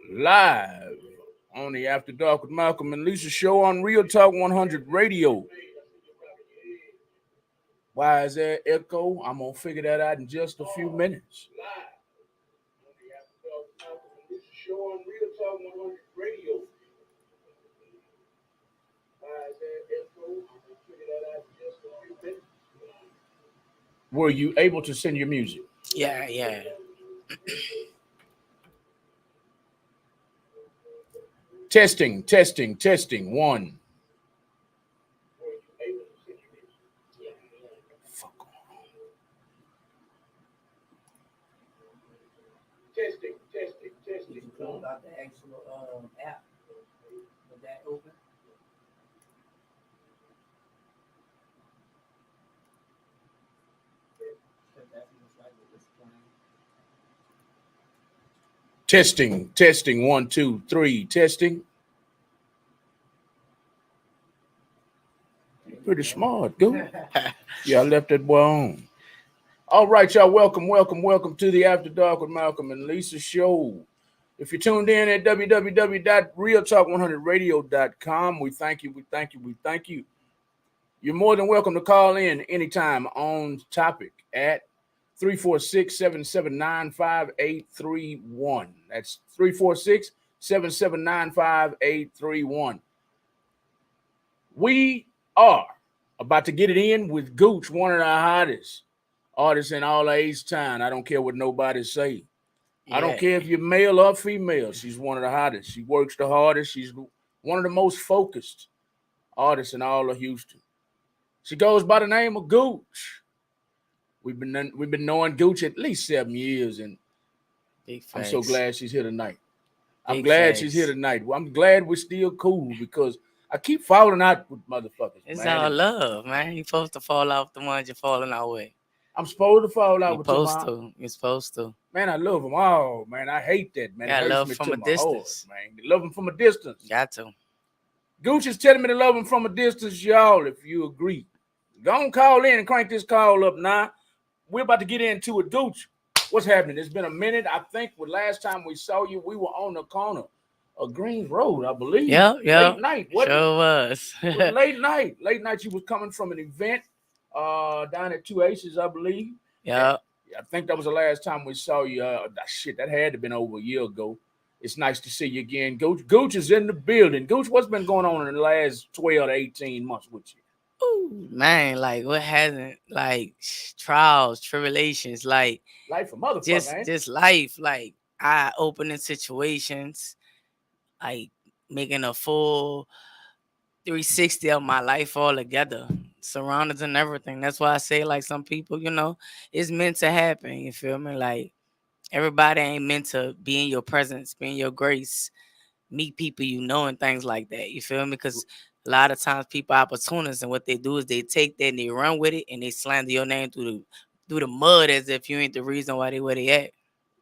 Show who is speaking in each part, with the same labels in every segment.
Speaker 1: live on the After Dark with Malcolm and Lisa show on Real Talk 100 Radio. Why is there echo? I'm gonna figure that out in just a few minutes. Were you able to send your music?
Speaker 2: Yeah.
Speaker 1: Testing. One. Fuck on.
Speaker 2: You can close out the actual app with that open.
Speaker 1: Testing. 1, 2, 3. Testing. Pretty smart, dude. Yeah, I left that boy on. All right, y'all. Welcome to the After Dark with Malcolm and Lisa show. If you're tuned in at www.realtalk100radio.com, we thank you. You're more than welcome to call in anytime on topic at 346-779-5831. That's 346-779-5831. We are about to get it in with Gooch, one of the hottest artists in all of H-Town. I don't care what nobody say. I don't care if you're male or female. She's one of the hottest. She works the hardest. She's one of the most focused artists in all of Houston. She goes by the name of Gooch. We've been knowing Gooch at least 7 years, and I'm so glad she's here tonight. I'm glad we're still cool because I keep falling out with motherfuckers.
Speaker 2: It's
Speaker 1: man.
Speaker 2: all love, man. You're supposed to fall out the ones you're falling out with.
Speaker 1: I'm supposed to fall out with
Speaker 2: them. You're supposed to.
Speaker 1: Man, I love them all, man. I hate that, man.
Speaker 2: Yeah, love from a distance.
Speaker 1: Heart, man. Love them from a distance.
Speaker 2: Got to.
Speaker 1: Gooch is telling me to love them from a distance, y'all, if you agree. Go on, call in and crank this call up now. We're about to get into it. Gooch, what's happening? It's been a minute. I think the last time we saw you, we were on the corner of Greens Road, I believe.
Speaker 2: Yeah.
Speaker 1: Late night.
Speaker 2: Sure was.
Speaker 1: Late night. You was coming from an event down at Two Aces, I believe.
Speaker 2: Yeah.
Speaker 1: I think that was the last time we saw you. That had to have been over a year ago. It's nice to see you again. Gooch is in the building. Gooch, what's been going on in the last 12 to 18 months with you?
Speaker 2: Ooh, man, like what hasn't, like trials, tribulations, like
Speaker 1: life for motherfucker,
Speaker 2: just life, like eye-opening situations, like making a full 360 of my life all together, surroundings and everything. That's why I say, like, some people, it's meant to happen. You feel me? Like, everybody ain't meant to be in your presence, be in your grace, meet people and things like that. You feel me? Because a lot of times people are opportunists, and what they do is they take that and they run with it and they slander your name through the mud as if you ain't the reason why they where they at.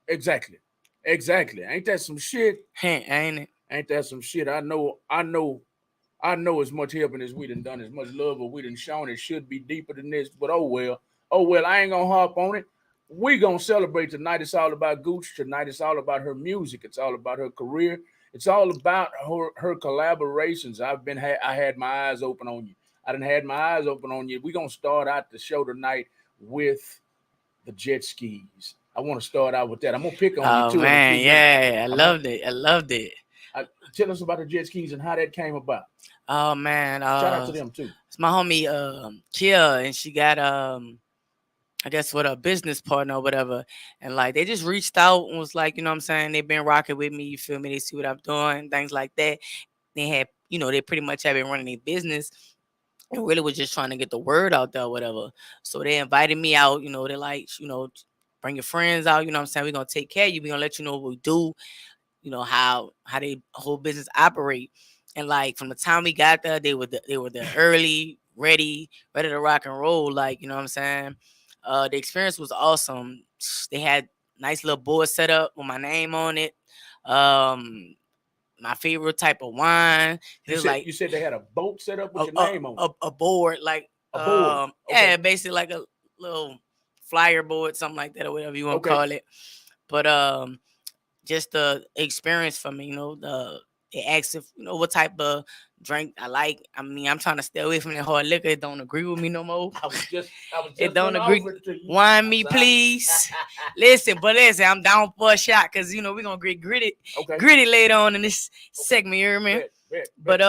Speaker 1: Exactly. Ain't that some shit?
Speaker 2: Ain't it?
Speaker 1: Ain't that some shit? I know as much helping as we done as much love as we done shown. It should be deeper than this, but oh well, I ain't gonna harp on it. We gonna celebrate tonight. It's all about Gooch tonight. It's all about her music. It's all about her career. It's all about her collaborations. I had my eyes open on you. I done had my eyes open on you. We're gonna start out the show tonight with the jet skis. I want to start out with that. I'm gonna pick on you too.
Speaker 2: Oh man, yeah, I loved it.
Speaker 1: Tell us about the jet skis and how that came about.
Speaker 2: Oh man,
Speaker 1: shout out to them too.
Speaker 2: It's my homie Kia, and she got I guess with a business partner or whatever, and like they just reached out and was like, you know what I'm saying, they've been rocking with me, you feel me, they see what I'm doing, things like that. They had, they pretty much have been running their business and really was just trying to get the word out there or whatever. So they invited me out, they're like, bring your friends out, you know what I'm saying, we're gonna take care of you, we're gonna let you know what we do, how they whole business operate. And like from the time we got there, they were there early, ready to rock and roll, like, you know what I'm saying. The experience was awesome. They had nice little board set up with my name on it. My favorite type of wine.
Speaker 1: You said they had a boat set up with your name on it.
Speaker 2: A board, like
Speaker 1: a board.
Speaker 2: Okay. Yeah, basically like a little flyer board, something like that, or whatever you want to call it. But just the experience for me. You know, it asks if what type of drink I like. I mean, I'm trying to stay away from that hard liquor. It don't agree with me no more.
Speaker 1: I was just
Speaker 2: It don't
Speaker 1: gonna
Speaker 2: agree.
Speaker 1: offer it to you.
Speaker 2: Wine me, please. Listen, I'm down for a shot because we're gonna get gritty later on in this segment. You hear me? But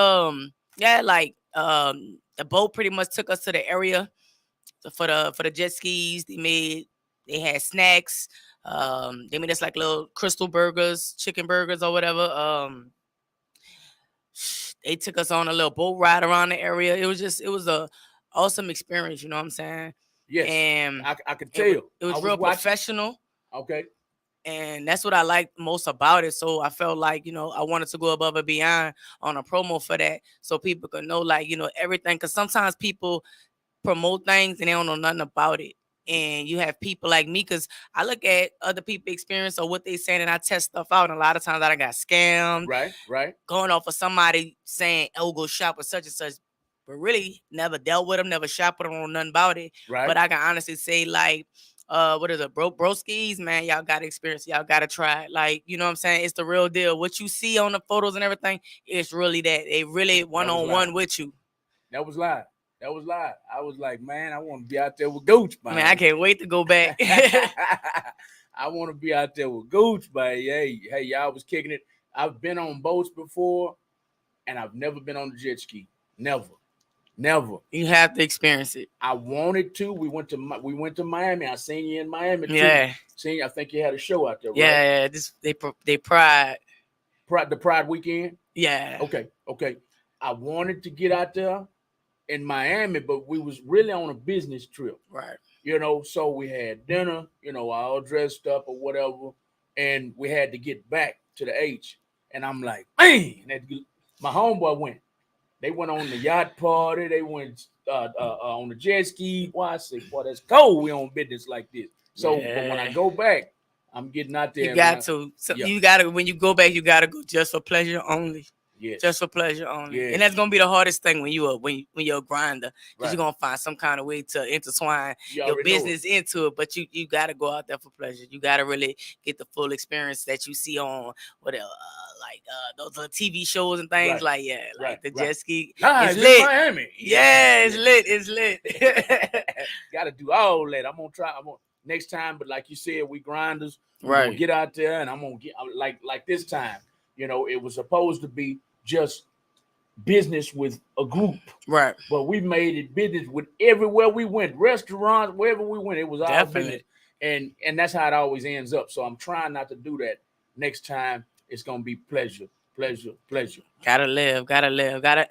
Speaker 2: yeah, like the boat pretty much took us to the area for the jet skis. They had snacks. They made us like little crystal burgers, chicken burgers or whatever. They took us on a little boat ride around the area. It was a awesome experience. You know what I'm saying?
Speaker 1: Yes,
Speaker 2: and
Speaker 1: I could tell.
Speaker 2: It was real professional.
Speaker 1: Okay.
Speaker 2: And that's what I liked most about it. So I felt like, I wanted to go above and beyond on a promo for that so people could know, like, everything. Because sometimes people promote things and they don't know nothing about it. And you have people like me, because I look at other people's experience or what they saying and I test stuff out. And a lot of times I got scammed.
Speaker 1: Right.
Speaker 2: Going off of somebody saying, oh, go shop with such and such. But really never dealt with them, never shopped with them, or nothing about it.
Speaker 1: Right.
Speaker 2: But I can honestly say, like, what is it, broskies, man, y'all gotta experience, y'all gotta try it. Like, you know what I'm saying? It's the real deal. What you see on the photos and everything, it's really that. They really one-on-one with you.
Speaker 1: That was live. I was like, man, I want to be out there with Gooch, man.
Speaker 2: I can't wait to go back.
Speaker 1: I want to be out there with Gooch, man. Hey, y'all was kicking it. I've been on boats before, and I've never been on the jet ski. Never.
Speaker 2: You have to it.
Speaker 1: I wanted to. We went to Miami. I seen you in Miami too.
Speaker 2: Yeah.
Speaker 1: I think you had a show out there, right?
Speaker 2: Yeah. They Pride.
Speaker 1: The Pride weekend.
Speaker 2: Yeah.
Speaker 1: Okay. I wanted to get out there in Miami, but we was really on a business trip.
Speaker 2: Right.
Speaker 1: So we had dinner, all dressed up or whatever, and we had to get back to the H. And I'm like, man, my homeboy went. They went on the yacht party. They went on the jet ski. Why I say, boy, that's cold. We on business like this. So, but when I go back, I'm getting out there.
Speaker 2: You got to. So you got to. When you go back, you got to go just for pleasure only.
Speaker 1: Yes.
Speaker 2: Just for pleasure only.
Speaker 1: Yes.
Speaker 2: And that's gonna be the hardest thing when you're a grinder, because you're gonna find some kind of way to intertwine your business into it. But you gotta go out there for pleasure. You gotta really get the full experience that you see on those TV shows and things. The jet ski.
Speaker 1: It's lit. Miami.
Speaker 2: Yeah, it's lit.
Speaker 1: Gotta do all that. I'm gonna try. Next time, but like you said, we grinders.
Speaker 2: Right.
Speaker 1: Gonna get out there, and I'm gonna get like this time. It was supposed to be just business with a group.
Speaker 2: Right.
Speaker 1: But we made it business with everywhere we went. Restaurants, wherever we went, it was our business. And that's how it always ends up. So I'm trying not to do that. Next time, it's going to be pleasure.
Speaker 2: Gotta live. Gotta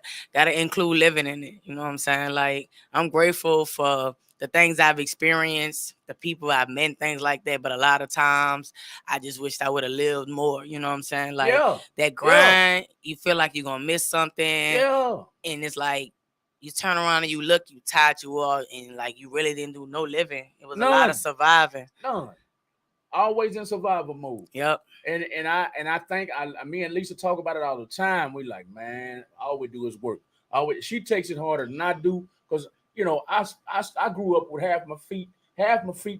Speaker 2: include living in it. You know what I'm saying? Like, I'm grateful for the things I've experienced, the people I've met, things like that. But a lot of times, I just wished I would have lived more. You know what I'm saying? Like, that grind, you feel like you're going to miss something.
Speaker 1: Yeah.
Speaker 2: And it's like, you turn around and you look, you tired, you are, and like, you really didn't do no living. It was a lot of surviving.
Speaker 1: None. Always in survival mode.
Speaker 2: Yep.
Speaker 1: And I think me and Lisa talk about it all the time. We like, man, all we do is work. She takes it harder than I do, because I grew up with half my feet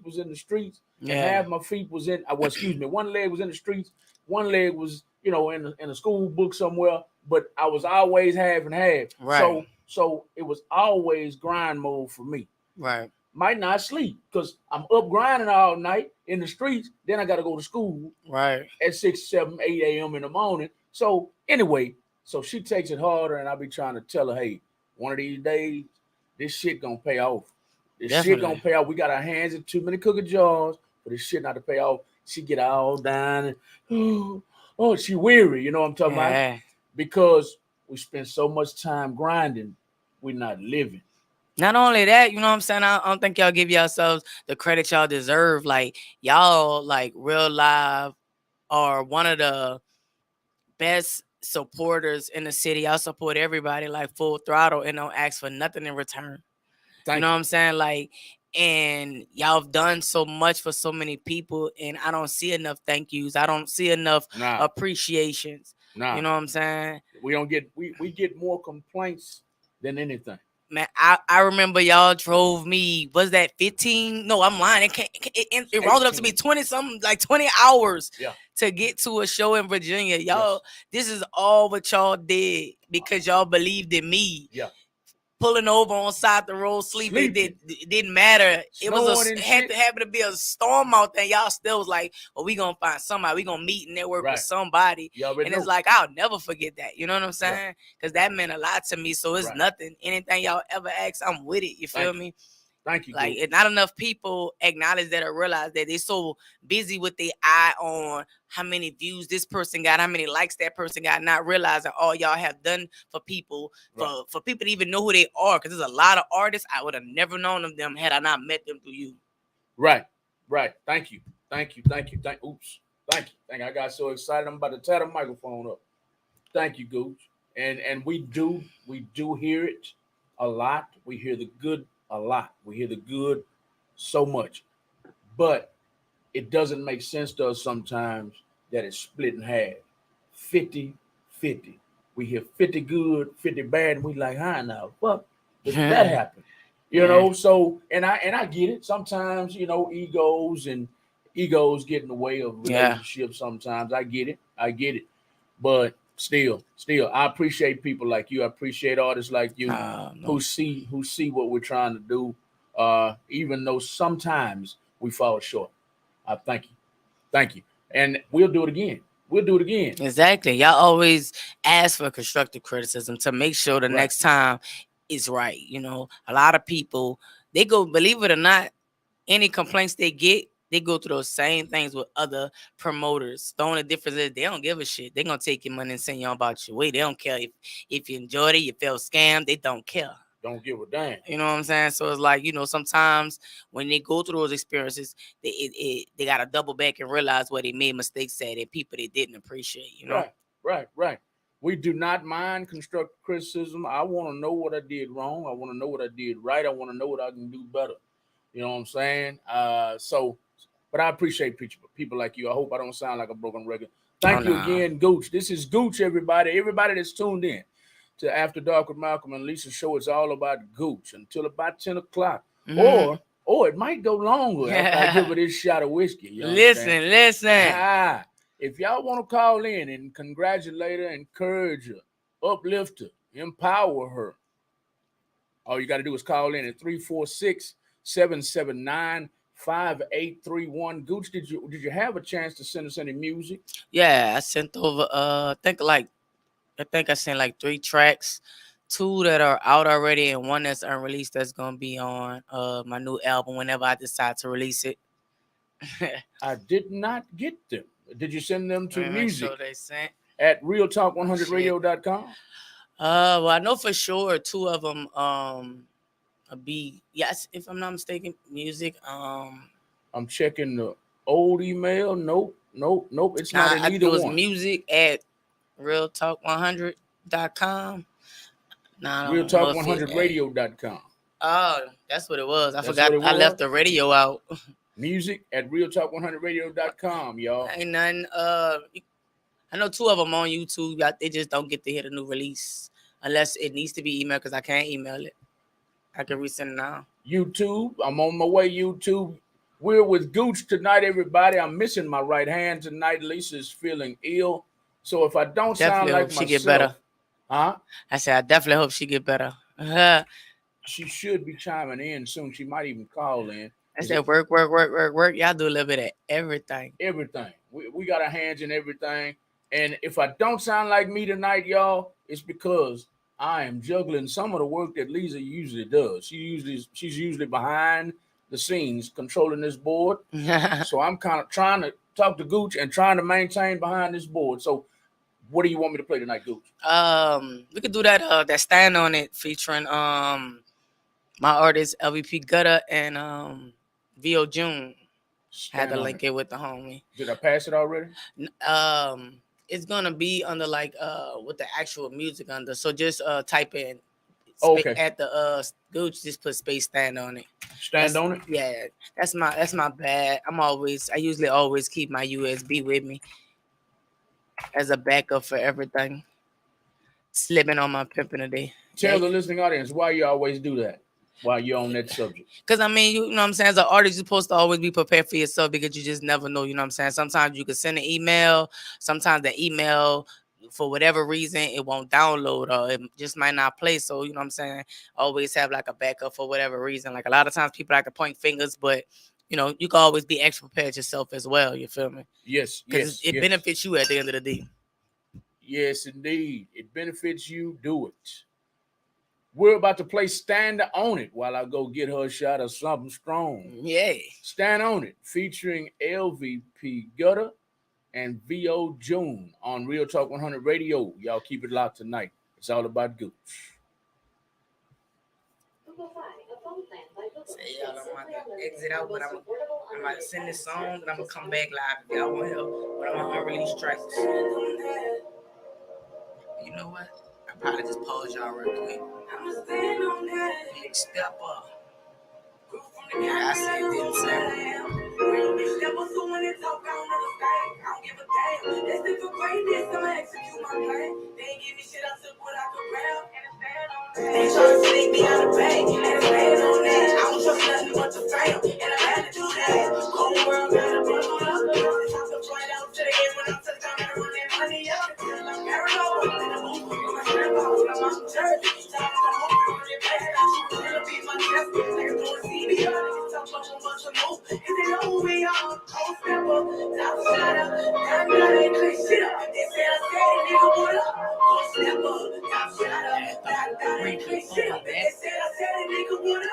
Speaker 1: was in the streets, and half my feet was in. One leg was in the streets, one leg was in a school book somewhere. But I was always half and half.
Speaker 2: Right.
Speaker 1: So it was always grind mode for me.
Speaker 2: Right.
Speaker 1: Might not sleep because I'm up grinding all night in the streets. Then I got to go to school.
Speaker 2: Right.
Speaker 1: At 6, 7, 8 a.m. in the morning. So anyway, she takes it harder, and I be trying to tell her, hey, one of these days, this shit gonna pay off. Shit gonna pay off. We got our hands in too many cookie jars for this shit not to pay off. She get all down and she weary. You know what I'm talking about? Because we spend so much time grinding, we're not living.
Speaker 2: Not only that, you know what I'm saying? I don't think y'all give yourselves the credit y'all deserve. Like, y'all, like, Real Live are one of the best supporters in the city. Y'all support everybody like full throttle and don't ask for nothing in return. You know what I'm saying? Like, and y'all have done so much for so many people, and I don't see enough thank yous. I don't see enough appreciations. You know what I'm saying?
Speaker 1: We don't get we get more complaints than anything.
Speaker 2: Man, I remember y'all drove me. Was that 15? No, I'm lying. It rounded up to be
Speaker 1: 18.
Speaker 2: 20 something, like 20 hours
Speaker 1: Yeah.
Speaker 2: to get to a show in Virginia. Y'all,
Speaker 1: Yes.
Speaker 2: this is all what y'all did because y'all believed in me.
Speaker 1: Yeah.
Speaker 2: Pulling over on side the road, sleeping. It didn't matter.
Speaker 1: Snowing and
Speaker 2: had
Speaker 1: shit.
Speaker 2: to happen to be a storm out there. Y'all still was like, well, we gonna find somebody. We gonna meet and network with somebody. And it's like, I'll never forget that. You know what I'm saying? Because that meant a lot to me. So it's nothing. Anything y'all ever ask, I'm with it. You feel me?
Speaker 1: Thank you.
Speaker 2: Like, not enough people acknowledge that or realize that they're so busy with their eye on how many views this person got, how many likes that person got, not realizing all y'all have done for people, for people to even know who they are. Because there's a lot of artists I would have never known of them had I not met them through you.
Speaker 1: Right. Thank you. Oops. Thank you. I got so excited. I'm about to tear the microphone up. Thank you, Gooch. And we do hear it a lot. We hear the good a lot. We hear the good so much. But it doesn't make sense to us sometimes that it's split in half. 50-50. We hear 50 good, 50 bad, and we like, now, fuck, did that happen? You know, so and I get it. Sometimes, egos get in the way of relationships sometimes. I get it. But still, I appreciate people like you. I appreciate artists like you who see what we're trying to do. Even though sometimes we fall short. Thank you. And we'll do it again.
Speaker 2: Exactly. Y'all always ask for constructive criticism to make sure the next time is right. A lot of people, they go, believe it or not, any complaints they get, they go through those same things with other promoters. The only difference is they don't give a shit. They're going to take your money and send you on about your way. They don't care if you enjoyed it, you felt scammed. They don't care.
Speaker 1: Don't give a damn.
Speaker 2: You know what I'm saying? So it's like, sometimes when they go through those experiences, they got to double back and realize where they made mistakes at and people they didn't appreciate,
Speaker 1: Right. We do not mind constructive criticism. I want to know what I did wrong. I want to know what I did right. I want to know what I can do better. You know what I'm saying? But I appreciate people like you. I hope I don't sound like a broken record. Thank you again, Gooch. This is Gooch, everybody. Everybody that's tuned in to After Dark with Malcolm and Lisa show. It's all about Gooch until about 10 o'clock.
Speaker 2: Mm-hmm.
Speaker 1: Or it might go longer after I give her this shot of whiskey.
Speaker 2: Listen.
Speaker 1: If y'all want to call in and congratulate her, encourage her, uplift her, empower her, all you got to do is call in at 346-779-5831. Gooch, did you have a chance to send us any music?
Speaker 2: Yeah, I sent over I think I sent like 3 tracks, 2 that are out already and 1 that's unreleased that's gonna be on my new album whenever I decide to release it.
Speaker 1: I did not get them. Did you send them to music?
Speaker 2: Sure they sent
Speaker 1: at realtalk100radio.com?
Speaker 2: Well, I know for sure 2 of them be, yes, if I'm not mistaken, music.
Speaker 1: I'm checking the old email. Nope. It's not in either one. It was
Speaker 2: music at realtalk100.com.
Speaker 1: realtalk100radio.com.
Speaker 2: Oh, that's what it was. I forgot. I left the radio out.
Speaker 1: Music at realtalk100radio.com, y'all.
Speaker 2: Ain't nothing. I know 2 of them on YouTube. They just don't get to hear the new release unless it needs to be emailed because I can't email it. I can resend it now.
Speaker 1: YouTube. I'm on my way, YouTube. We're with Gooch tonight, everybody. I'm missing my right hand tonight. Lisa's feeling ill. So if I don't sound like myself. She get better. Huh?
Speaker 2: I said, I definitely hope she get better.
Speaker 1: She should be chiming in soon. She might even call in.
Speaker 2: I said, work. Y'all do a little bit of everything.
Speaker 1: We got our hands in everything. And if I don't sound like me tonight, y'all, it's because I am juggling some of the work that Lisa usually does. She's usually behind the scenes controlling this board. So I'm kind of trying to talk to Gooch and trying to maintain behind this board. So what do you want me to play tonight, Gooch?
Speaker 2: We could do that Stand On It featuring my artist LVP Gutter and VO June. Had to link it with the homie.
Speaker 1: Did I pass it already?
Speaker 2: It's gonna be under with the actual music under. So just type in at the Gooch, just put space stand on it.
Speaker 1: On it?
Speaker 2: Yeah. That's my bad. I usually always keep my USB with me as a backup for everything. slipping on my pimping today.
Speaker 1: Tell the listening audience why you always do that while you're on that subject.
Speaker 2: Because, I mean, you know what I'm saying? As an artist, you're supposed to always be prepared for yourself because you just never know, you know what I'm saying? Sometimes you can send an email. Sometimes the email, for whatever reason, it won't download or it just might not play. So, you know what I'm saying? Always have like a backup for whatever reason. Like a lot of times people like to point fingers, but, you know, you can always be extra prepared yourself as well. You feel me?
Speaker 1: Yes,
Speaker 2: Because it benefits you at the end of the day.
Speaker 1: Yes, indeed. It benefits you. Do it. We're about to play Stand On It while I go get her a shot of something strong.
Speaker 2: Yeah.
Speaker 1: Stand On It, featuring LVP Gutter and VO June on Real Talk 100 Radio. Y'all keep it locked tonight. It's all about Gooch.
Speaker 2: So y'all, I'm about to exit out, but I'm about to send this song, and I'm going to come back live if y'all want help. But I'm on unreleased tracks. You know what? I probably just pause y'all real quick. I'ma stand on that. Big step up. Yeah, I said didn't say. Real big step up, so when they talk, I don't understand. I don't give a damn. That's if for greatness, I'ma execute my plan. They ain't give me shit, I took what I could grab. And I stand on that. They try to sneak me out of bag. And I stand on that. I don't trust nothing but the fam. And I had to do that. Cold world, gotta run on up. It's time to fly out to the end when I'm touching down and run that money up. I'm paranoid. In the booth, I'm a strap out. I'm out in church. Time to come home. I'm in bed. I'm gonna be my chest. Niggas doing CBR. Niggas talk about a bunch of moves. Cause they know who we are. Cold step up. Top shot up. Got they clean shit up. They said I said it, nigga, what up? Cold step up. Top shot up. Got they clean shit up. They said I said it, nigga, what up?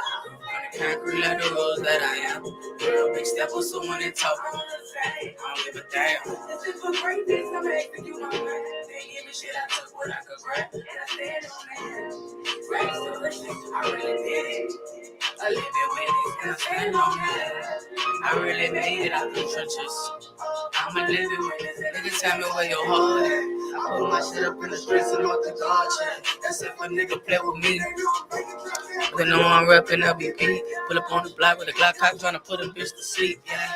Speaker 2: Concrete like the rose that I am. Real big step up, so when they talk, I don't give a damn. This is for great things, I'm execute my plan. They give me shit, I took what I could grab, and I stand on that. Rags to riches, I really did it. I live it with it, and I stand on that. I really made it out the trenches. I'ma live it with it. Nigga, tell me where your heart at. I put my shit up in the streets and off the guard check. That's if a nigga play with me. They know I'm reppin' LBP. Pull up on the block with a Glock cock trying to put a bitch to sleep. Yeah.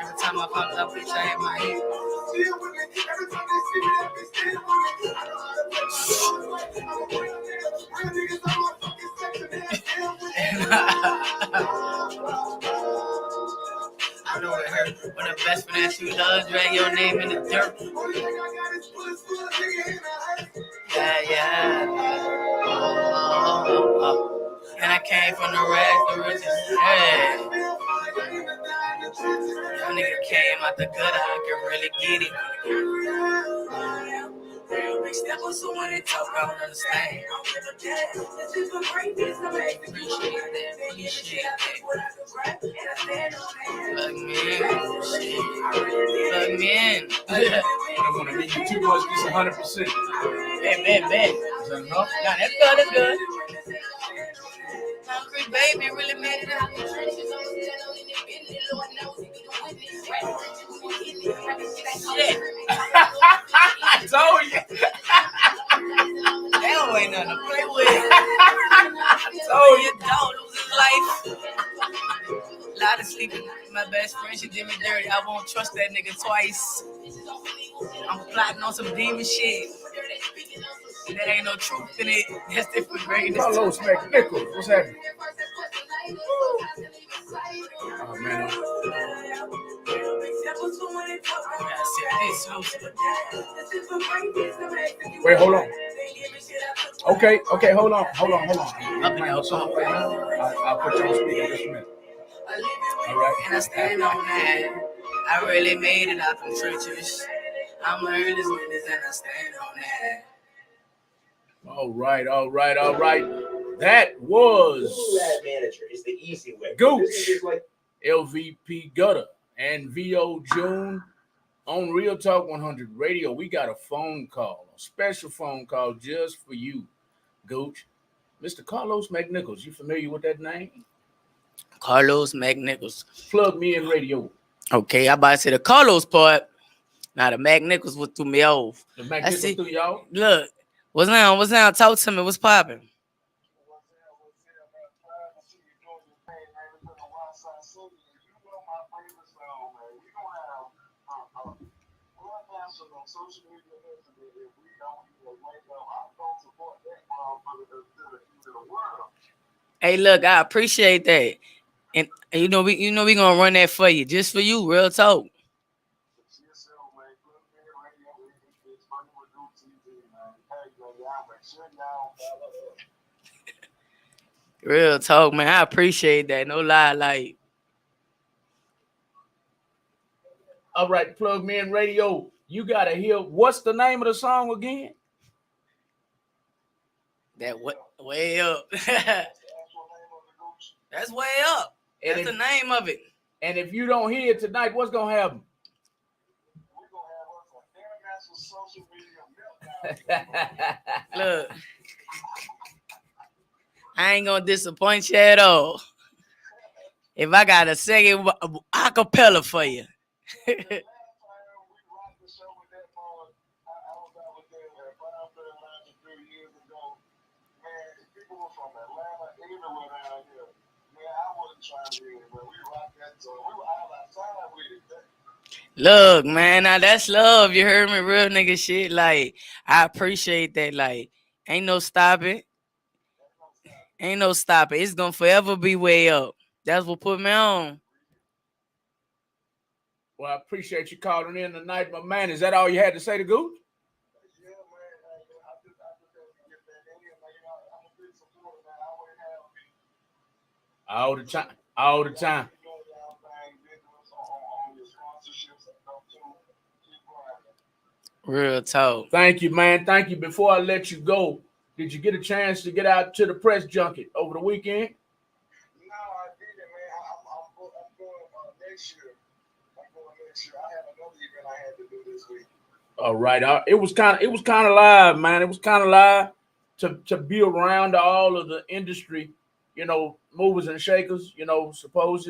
Speaker 2: Every time I pop up, bitch, I hit my heat. I know it hurt when the best friend that you love drag your name in the dirt. Yeah. And I came from the rags, the riches. Hey. Y'all nigga came out the gutter, I can really get it. Real big step up, so when they talk, I don't understand. I don't give a damn. This is for greatness, I'm appreciate that. Appreciate that. Plug me in. Shit. Plug me in.
Speaker 1: I don't want to give you too much, just 100%.
Speaker 2: Bet.
Speaker 1: Is that enough?
Speaker 2: Nah, that's good. Concrete baby really made it out the trenches. Shit.
Speaker 1: I told you.
Speaker 2: That ain't nothing to play with.
Speaker 1: I told you.
Speaker 2: Dog lose his life. A lot of sleeping. My best friend, she did me dirty. I won't trust that nigga twice. I'm plotting on some demon shit. There ain't no truth in it. That's different greatness.
Speaker 1: Carlos McNichols, what's happening? Oh man. Wait, hold on. Okay, hold on. I'll put you on speaker just a minute. All right.
Speaker 2: And I stand on that. I really made it out them trenches. I'm an earnest witness and I stand on that.
Speaker 1: All right. That was
Speaker 3: Lab manager is the easy way.
Speaker 1: Gooch, LVP Gutter, and VO June on Real Talk 100 Radio. We got a phone call, a special phone call just for you, Gooch. Mr. Carlos McNichols, you familiar with that name?
Speaker 2: Carlos McNichols.
Speaker 1: Plug me in radio.
Speaker 2: Okay, I about to say the Carlos part. Now the McNichols would threw me off.
Speaker 1: The McNichols through y'all?
Speaker 2: Look, what's now? Talk to me. What's popping?
Speaker 4: On social media, if we don't even link up, I'm going to
Speaker 2: Hey, look, I appreciate that. And we gonna run that for you, just for you, real talk. Real talk, man. I appreciate that. No lie, like
Speaker 1: All right, Plug Me In Radio. You gotta hear what's the name of the song again?
Speaker 2: that. Way up. That's way up. That's the name of it.
Speaker 1: And if you don't hear it tonight, what's gonna happen?
Speaker 2: Look, I ain't gonna disappoint you at all. If I got a second acapella for you. Look, man, now that's love. You heard me, real nigga shit. Like, I appreciate that. Like, ain't no stopping. Ain't no stopping. It's gonna forever be way up. That's what put me on.
Speaker 1: Well, I appreciate you calling in tonight, my man. Is that all you had to say to Gooch? All the time. All the time.
Speaker 2: Real talk.
Speaker 1: Thank you, man. Thank you. Before I let you go, did you get a chance to get out to the press junket over the weekend?
Speaker 4: No, I didn't, man. I'm going next year. I'm going next year. I have another event I had to do this week.
Speaker 1: All right. It was kind of live, man. It was kind of live to be around all of the industry, movers and shakers, supposed,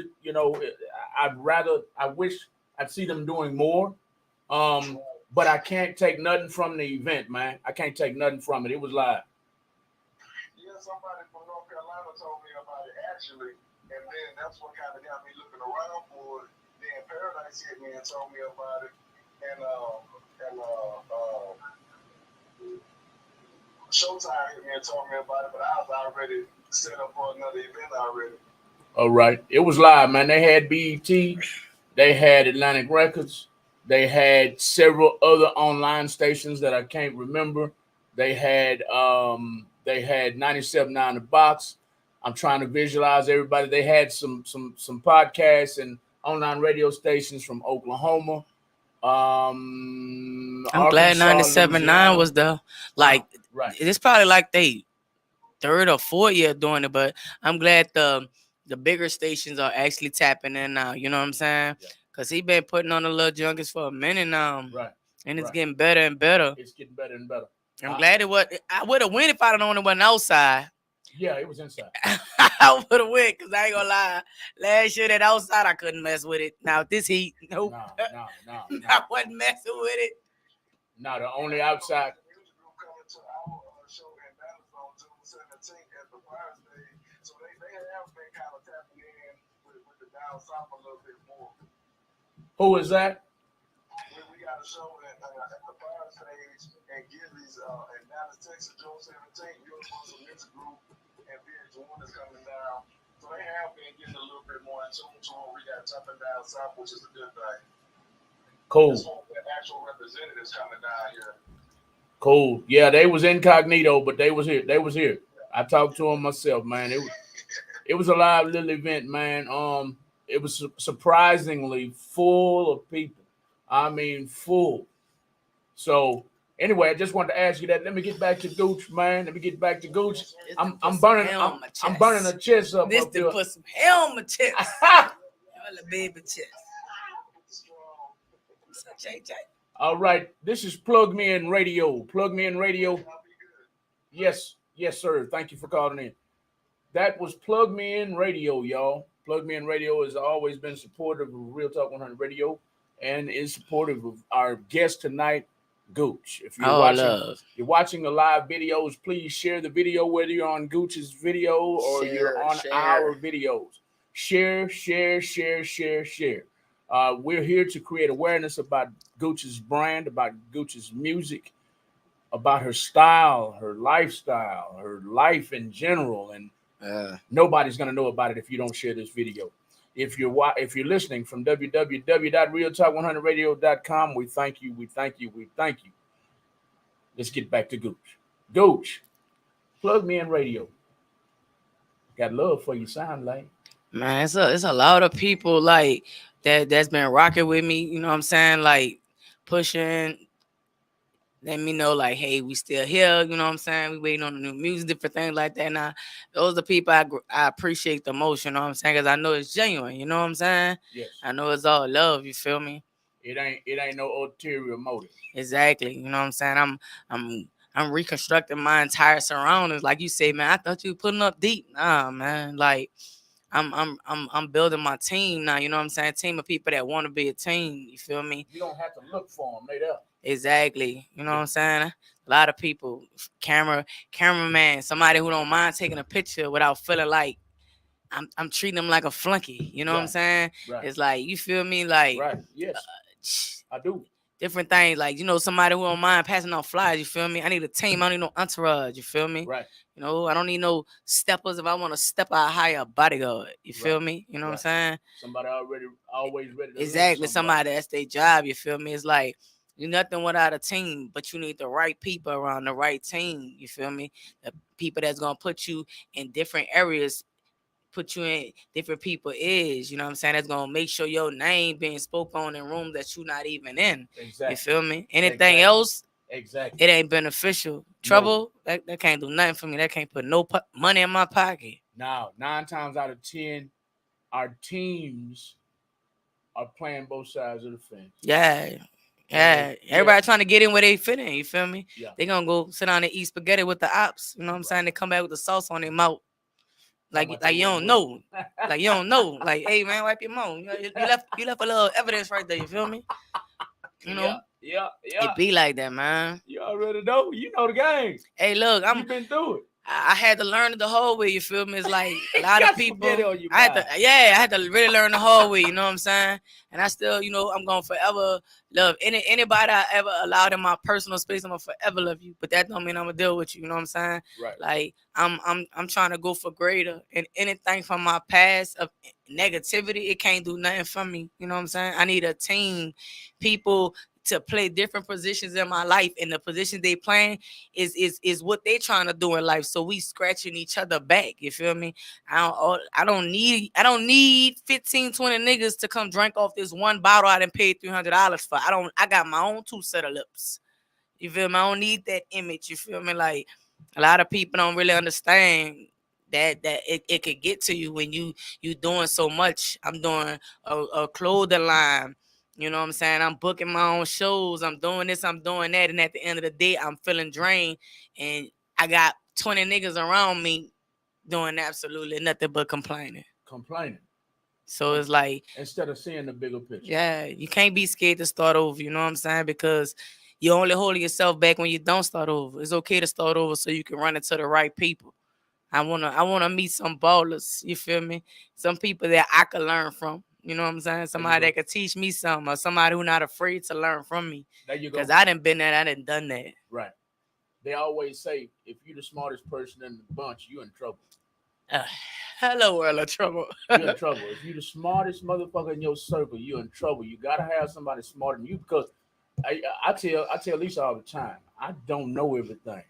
Speaker 1: I wish I'd see them doing more. But I can't take nothing from the event, man. I can't take nothing from it. It was live.
Speaker 4: Yeah, somebody from North Carolina told me about it actually, and then that's what kind of got me looking around for it. Then Paradise hit me and told me about it, and Showtime hit me and told me about it, but I was already set up for another event already.
Speaker 1: All right, it was live, man. They had BET, they had Atlantic Records. They had several other online stations that I can't remember. They had 97.9 The Box. I'm trying to visualize everybody. They had some podcasts and online radio stations from Oklahoma.
Speaker 2: I'm glad 97.9 was the right. It's probably like they third or fourth year doing it, but I'm glad the bigger stations are actually tapping in now. You know what I'm saying? Yeah. Cause he been putting on the little junkies for a minute now,
Speaker 1: right?
Speaker 2: And it's getting better and better.
Speaker 1: It's getting better and better.
Speaker 2: I'm glad it was. I would have went if I'd have known it wasn't outside.
Speaker 1: Yeah, it was inside.
Speaker 2: I would have went because I ain't gonna lie. Last year that outside I couldn't mess with it. Now this heat, nope. No. I wasn't messing with it.
Speaker 1: No, the only outside.
Speaker 4: So they have been kind of tapping in with the down south a little bit more.
Speaker 1: Who is that?
Speaker 4: We got a show at the fire stage and Gillies in Dallas, Texas, June 17th, Universal Music Group, and VH1 is coming down. So they have been getting a little bit more in tune to what we got jumping down south, which is a good thing.
Speaker 1: Cool.
Speaker 4: The actual representatives coming down here.
Speaker 1: Cool. Yeah, they was incognito, but they was here. I talked to them myself, man. It was a live little event, man. It was surprisingly full of people. I mean, full. So anyway, I just wanted to ask you that. Let me get back to Gooch, man. I'm burning a chest up.
Speaker 2: This to put some hair on my chest. A baby chest.
Speaker 1: All right, this is Plug Me In Radio. Plug Me In Radio. Yes, sir. Thank you for calling in. That was Plug Me In Radio, y'all. Plug Me In Radio has always been supportive of Real Talk 100 Radio and is supportive of our guest tonight, Gooch. If you're watching the live videos, please share the video, whether you're on Gooch's video or you're on our videos. Share. We're here to create awareness about Gooch's brand, about Gooch's music, about her style, her lifestyle, her life in general, and Nobody's gonna know about it if you don't share this video. If you're listening from www.realtalk100radio.com, we thank you. We thank you. We thank you. Let's get back to Gooch. Gooch, plug me in radio. Got love for you, sound like.
Speaker 2: Man, it's a lot of people like that's been rocking with me. You know what I'm saying? Like pushing, let me know like, hey, we still here. You know what I'm saying? We waiting on the new music, different things like that. Now, those are the people I appreciate the most. You know what I'm saying? Because I know it's genuine. You know what I'm saying?
Speaker 1: Yes.
Speaker 2: I know it's all love. You feel me?
Speaker 1: It ain't no ulterior motive.
Speaker 2: Exactly. You know what I'm saying? I'm reconstructing my entire surroundings. Like you say, man, I thought you were putting up deep. Nah, man. Like I'm building my team now. You know what I'm saying? Team of people that want to be a team. You feel me?
Speaker 1: You don't have to look for them. They there.
Speaker 2: Exactly. You know what I'm saying? A lot of people, cameraman, somebody who don't mind taking a picture without feeling like I'm treating them like a flunky. You know what I'm saying?
Speaker 1: Right.
Speaker 2: It's like, you feel me? Like,
Speaker 1: Right. Yes. I do.
Speaker 2: Different things, like, you know, somebody who don't mind passing out flyers. You feel me? I need a team. I don't need no entourage. You feel me?
Speaker 1: Right.
Speaker 2: You know, I don't need no steppers. If I want to step, I hire a bodyguard. You feel me? You know what I'm saying?
Speaker 1: Somebody always ready to
Speaker 2: exactly. Somebody that's their job. You feel me? It's like you're nothing without a team, but you need the right people around the right team. You feel me? The people that's gonna put you in different areas, put you in different people is, you know what I'm saying? That's gonna make sure your name being spoke on in rooms that you're not even in.
Speaker 1: Exactly.
Speaker 2: You feel me? Anything else,
Speaker 1: exactly,
Speaker 2: it ain't beneficial. Trouble, that can't do nothing for me. That can't put no money in my pocket.
Speaker 1: Now, 9 times out of 10, our teams are playing both sides of the fence.
Speaker 2: Yeah. Everybody trying to get in where they fit in. You feel me?
Speaker 1: Yeah.
Speaker 2: They gonna go sit down and eat spaghetti with the ops. You know what I'm saying? They come back with the sauce on their mouth. Like you don't know. Like you don't know. Like, hey man, wipe your mouth. You left a little evidence right there. You feel me? You know?
Speaker 1: Yeah.
Speaker 2: It be like that, man.
Speaker 1: You already know. You know the game.
Speaker 2: Hey, look,
Speaker 1: You've been through it.
Speaker 2: I had to learn it the whole way. You feel me? It's like a lot of people. I had to really learn the whole way. You know what I'm saying? And I still, you know, I'm gonna forever love anybody I ever allowed in my personal space. I'm gonna forever love you. But that don't mean I'm gonna deal with you. You know what I'm saying?
Speaker 1: Right.
Speaker 2: Like I'm trying to go for greater. And anything from my past of negativity, it can't do nothing for me. You know what I'm saying? I need a team, people to play different positions in my life, and the position they playing is what they trying to do in life. So we scratching each other back. You feel me? I don't need 15, 20 niggas to come drink off this one bottle I done paid $300 for. I got my own 2 set of lips. You feel me? I don't need that image. You feel me? Like a lot of people don't really understand that it could get to you when you doing so much. I'm doing a clothing line. You know what I'm saying? I'm booking my own shows. I'm doing this, I'm doing that. And at the end of the day, I'm feeling drained. And I got 20 niggas around me doing absolutely nothing but complaining. So it's like,
Speaker 1: instead of seeing the bigger picture.
Speaker 2: Yeah, you can't be scared to start over. You know what I'm saying? Because you're only holding yourself back when you don't start over. It's okay to start over so you can run into the right people. I wanna meet some ballers. You feel me? Some people that I could learn from. You know what I'm saying? Somebody that could teach me something, or somebody who's not afraid to learn from me.
Speaker 1: There you go.
Speaker 2: Because I done been there, I done done that.
Speaker 1: Right. They always say, if you're the smartest person in the bunch, you're in trouble.
Speaker 2: Hello, world of trouble.
Speaker 1: You're in trouble. If you're the smartest motherfucker in your circle, you're in trouble. You gotta have somebody smarter than you, because I tell Lisa all the time, I don't know everything.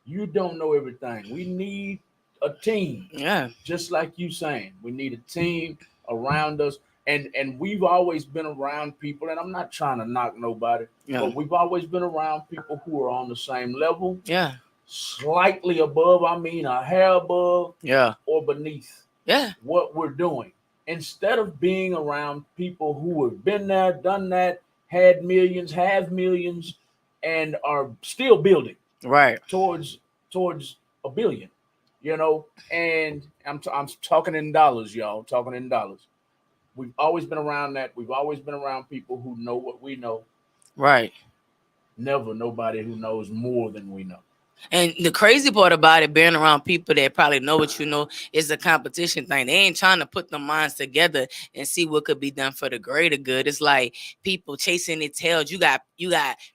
Speaker 1: You don't know everything. We need a team.
Speaker 2: Yeah.
Speaker 1: Just like you saying, we need a team around us. And we've always been around people, and I'm not trying to knock nobody, but we've always been around people who are on the same level.
Speaker 2: Yeah.
Speaker 1: Slightly above, I mean a hair above, or beneath.
Speaker 2: Yeah.
Speaker 1: What we're doing. Instead of being around people who have been there, done that, had millions, have millions, and are still building towards a billion, you know. And I'm talking in dollars, y'all. Talking in dollars. We've always been around that. We've always been around people who know what we know.
Speaker 2: Right.
Speaker 1: Never nobody who knows more than we know.
Speaker 2: And the crazy part about it, being around people that probably know what you know, is a competition thing. They ain't trying to put the minds together and see what could be done for the greater good. It's like people chasing their tails. You got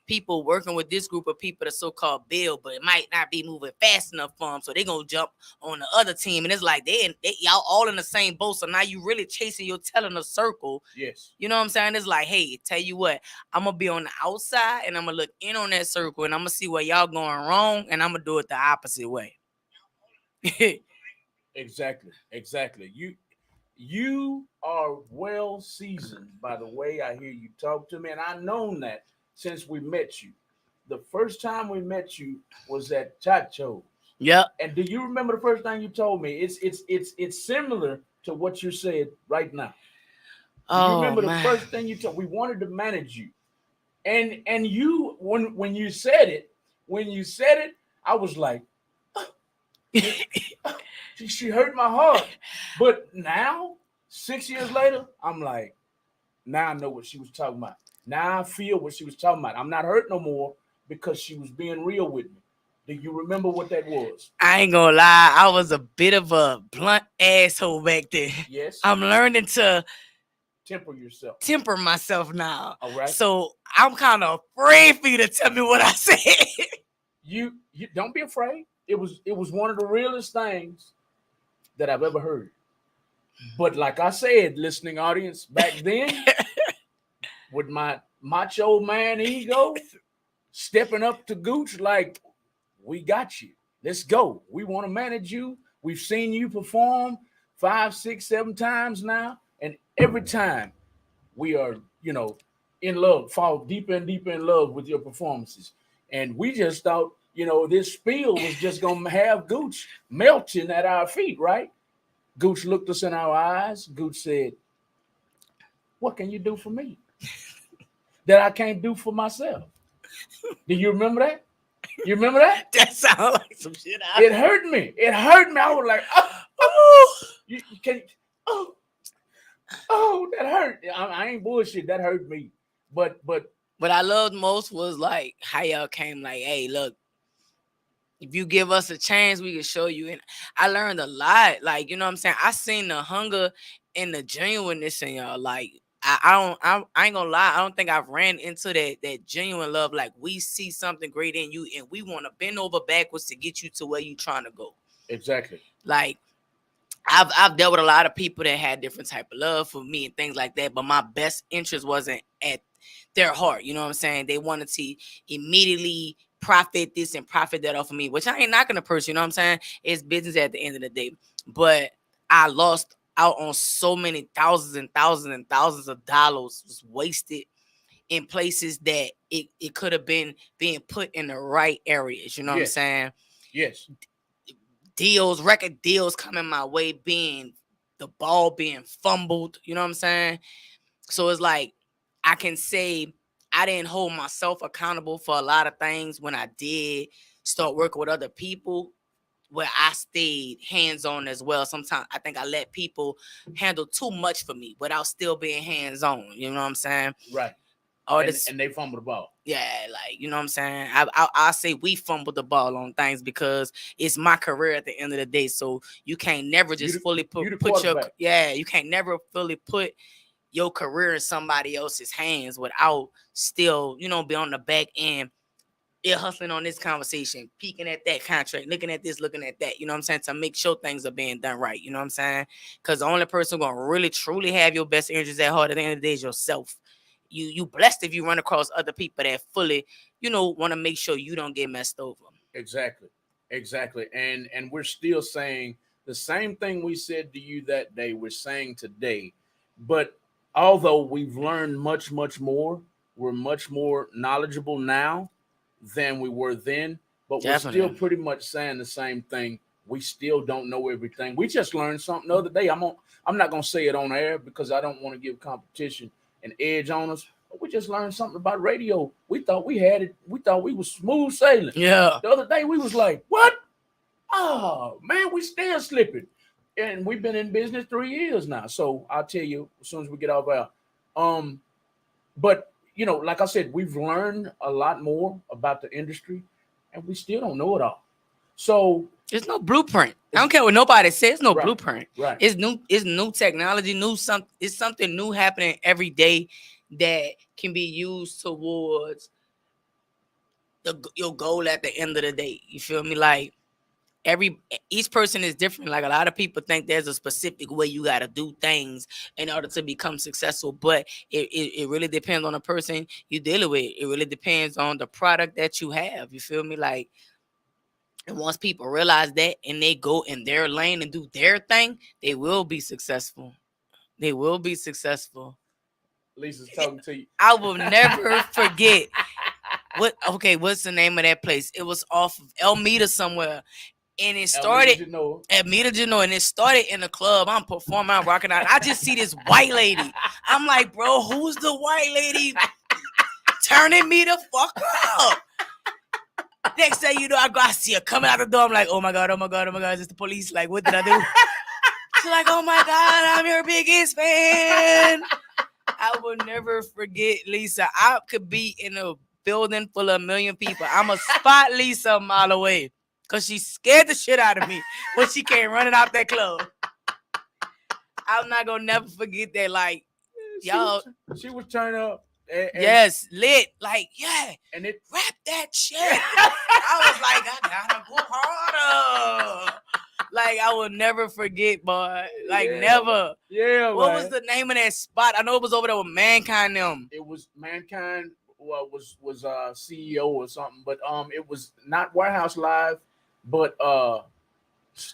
Speaker 2: people working with this group of people, the so-called bill, but it might not be moving fast enough for them, so they gonna jump on the other team. And it's like they y'all all in the same boat. So now you really chasing your tail in a circle.
Speaker 1: Yes.
Speaker 2: You know what I'm saying? It's like, hey, tell you what, I'm gonna be on the outside and I'm gonna look in on that circle and I'm gonna see where y'all going wrong and I'm gonna do it the opposite way.
Speaker 1: Exactly. You are well seasoned by the way I hear you talk to me, and I known that since we met you. The first time we met you was at Chacho's.
Speaker 2: Yep.
Speaker 1: And do you remember the first thing you told me? It's similar to what you said right now. Do you
Speaker 2: Oh
Speaker 1: remember the
Speaker 2: man.
Speaker 1: first thing you told? We wanted to manage you, and you when you said it, I was like, she hurt my heart. But now, 6 years later, I'm like, now I know what she was talking about. Now I feel what she was talking about. I'm not hurt no more because she was being real with me. Do you remember what that was?
Speaker 2: I ain't gonna lie, I was a bit of a blunt asshole back then.
Speaker 1: Yes.
Speaker 2: I'm learning to
Speaker 1: Temper yourself.
Speaker 2: temper myself now.
Speaker 1: All right.
Speaker 2: So I'm kind of afraid for you to tell me what I said.
Speaker 1: You don't be afraid. It was one of the realest things that I've ever heard. But like I said, listening audience, back then, with my macho man ego, stepping up to Gooch, like, we got you. Let's go. We want to manage you. We've seen you perform 5, 6, 7 times now. And every time we are, in love, fall deeper and deeper in love with your performances. And we just thought, this spiel was just going to have Gooch melting at our feet, right? Gooch looked us in our eyes. Gooch said, what can you do for me that I can't do for myself? Do you remember that? You remember that?
Speaker 2: That sounds like some shit.
Speaker 1: It hurt me. I was like, you can't. That hurt. I ain't bullshit. That hurt me. But
Speaker 2: what I loved most was like how y'all came like, hey, look, if you give us a chance, we can show you. And I learned a lot. Like, you know what I'm saying? I seen the hunger and the genuineness in y'all. Like, I ain't gonna lie. I don't think I've ran into that genuine love. Like, we see something great in you and we want to bend over backwards to get you to where you trying to go.
Speaker 1: Exactly.
Speaker 2: Like, I've dealt with a lot of people that had different type of love for me and things like that, but my best interest wasn't at their heart. You know what I'm saying? They wanted to immediately profit this and profit that off of me, which I ain't knocking a person. You know what I'm saying? It's business at the end of the day. But I lost out on so many thousands and thousands and thousands of dollars was wasted in places that it could have been being put in the right areas. You know what I'm saying?
Speaker 1: Yes.
Speaker 2: Deals, record deals coming my way, the ball being fumbled. You know what I'm saying? So it's like, I can say I didn't hold myself accountable for a lot of things when I did start working with other people, where I stayed hands-on as well. Sometimes I think I let people handle too much for me without still being hands-on. You know what I'm saying?
Speaker 1: Right.
Speaker 2: Or
Speaker 1: and they fumbled the ball.
Speaker 2: Yeah, like, you know what I'm saying? I say we fumbled the ball on things because it's my career at the end of the day. So you can't never just fully put you can't never fully put your career in somebody else's hands without still, be on the back end, hustling on this conversation, peeking at that contract, looking at this, looking at that, you know what I'm saying, to make sure things are being done right, you know what I'm saying? Because the only person going to really, truly have your best interests at heart at the end of the day is yourself. You blessed if you run across other people that fully, want to make sure you don't get messed over.
Speaker 1: Exactly. And we're still saying the same thing we said to you that day, we're saying today. But although we've learned much, much more, we're much more knowledgeable now than we were then, but
Speaker 2: Definitely.
Speaker 1: We're still pretty much saying the same thing. We still don't know everything. We just learned something the other day. I'm not going to say it on air because I don't want to give competition an edge on us. But we just learned something about radio. We thought we had it. We thought we was smooth sailing.
Speaker 2: Yeah.
Speaker 1: The other day we was like, what? Oh, man, we still slipping. And we've been in business 3 years now. So I'll tell you as soon as we get off our but like I said, we've learned a lot more about the industry. and we still don't know it all. So
Speaker 2: There's no blueprint. I don't care what nobody says. No
Speaker 1: Right.
Speaker 2: blueprint.
Speaker 1: right,
Speaker 2: It's new technology. It's something new happening every day that can be used towards your goal at the end of the day. You feel me? Like each person is different. Like a lot of people think there's a specific way you got to do things in order to become successful, but it really depends on the person you dealing with. It really depends on the product that you have. You feel me? Like, and once people realize that and they go in their lane and do their thing, they will be successful. They will be successful.
Speaker 1: Lisa's talking to you.
Speaker 2: I will never forget what's the name of that place? It was off of Elmeda somewhere. And it started at Mita Geno, and it started in the club. I'm performing, I'm rocking out. I just see this white lady. I'm like, bro, who's the white lady turning me the fuck up? Next thing you know, I see her coming out the door. I'm like, oh my God, is this the police? Like, what did I do? She's like, oh my God, I'm your biggest fan. I will never forget Lisa. I could be in a building full of 1 million people. I'm a spot Lisa a mile away. Because she scared the shit out of me when she came running out that club. I'm not going to never forget that. Like, y'all.
Speaker 1: She was turning up. And
Speaker 2: yes, lit. Like, yeah.
Speaker 1: And it
Speaker 2: rap that shit. I was like, I gotta go harder. Like, I will never forget, boy. Like, never.
Speaker 1: Yeah,
Speaker 2: what was the name of that spot? I know it was over there with Mankind them.
Speaker 1: It was Mankind was CEO or something, but it was not Warehouse Live. But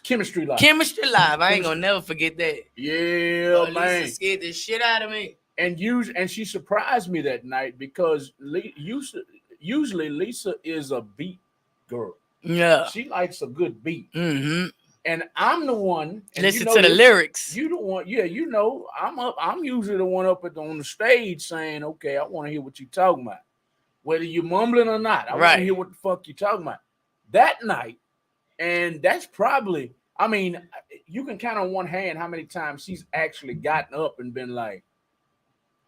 Speaker 1: Chemistry Live.
Speaker 2: Chemistry Live. I ain't gonna never forget that.
Speaker 1: Yeah, man.
Speaker 2: Lisa scared the shit out of me.
Speaker 1: And she surprised me that night because usually Lisa is a beat girl.
Speaker 2: Yeah.
Speaker 1: She likes a good beat.
Speaker 2: Mm-hmm.
Speaker 1: And I'm the one.
Speaker 2: Listen to the lyrics.
Speaker 1: You the one. Yeah, I'm usually the one up on the stage saying, okay, I want to hear what you're talking about. Whether you're mumbling or not. I want to hear what the fuck you're talking about. That night. And that's probably, I mean, you can count on one hand how many times she's actually gotten up and been like,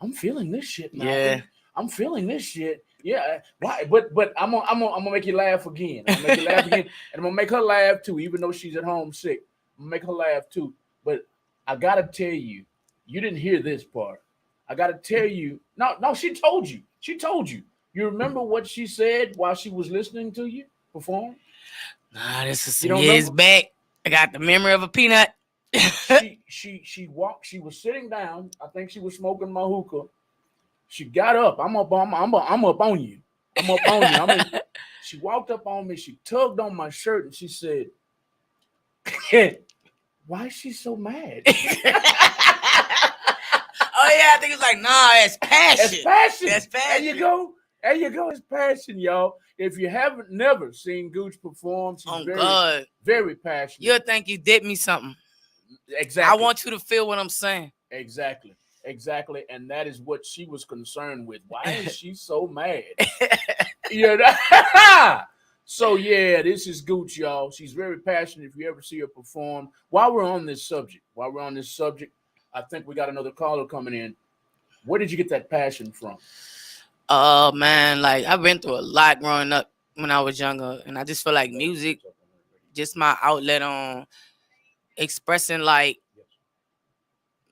Speaker 1: I'm feeling this shit now.
Speaker 2: Yeah.
Speaker 1: I'm feeling this shit. Yeah. Why? But I'm gonna make you laugh again. I'm gonna make you laugh again. And I'm gonna make her laugh too, even though she's at home sick. I'm gonna make her laugh too. But I gotta tell you, you didn't hear this part. I gotta tell you, no, she told you. She told you. You remember what she said while she was listening to you perform?
Speaker 2: Nah, this is some years back. I got the memory of a peanut.
Speaker 1: she walked. She was sitting down. I think she was smoking my hookah. She got up. I'm up on you. I'm up on you. I mean, she walked up on me. She tugged on my shirt and she said, "Why is she so mad?"
Speaker 2: Oh yeah, I think it's like, nah, it's passion.
Speaker 1: It's passion.
Speaker 2: That's passion.
Speaker 1: There you go. It's passion, y'all. If you haven't never seen Gooch perform, she's very passionate.
Speaker 2: You'll think you did me something.
Speaker 1: Exactly.
Speaker 2: I want you to feel what I'm saying.
Speaker 1: Exactly. And that is what she was concerned with. Why is she so mad? So yeah, this is Gooch, y'all. She's very passionate. If you ever see her perform, while we're on this subject, I think we got another caller coming in. Where did you get that passion from?
Speaker 2: Oh man, like I've been through a lot growing up when I was younger, and I just feel like music, just my outlet on expressing like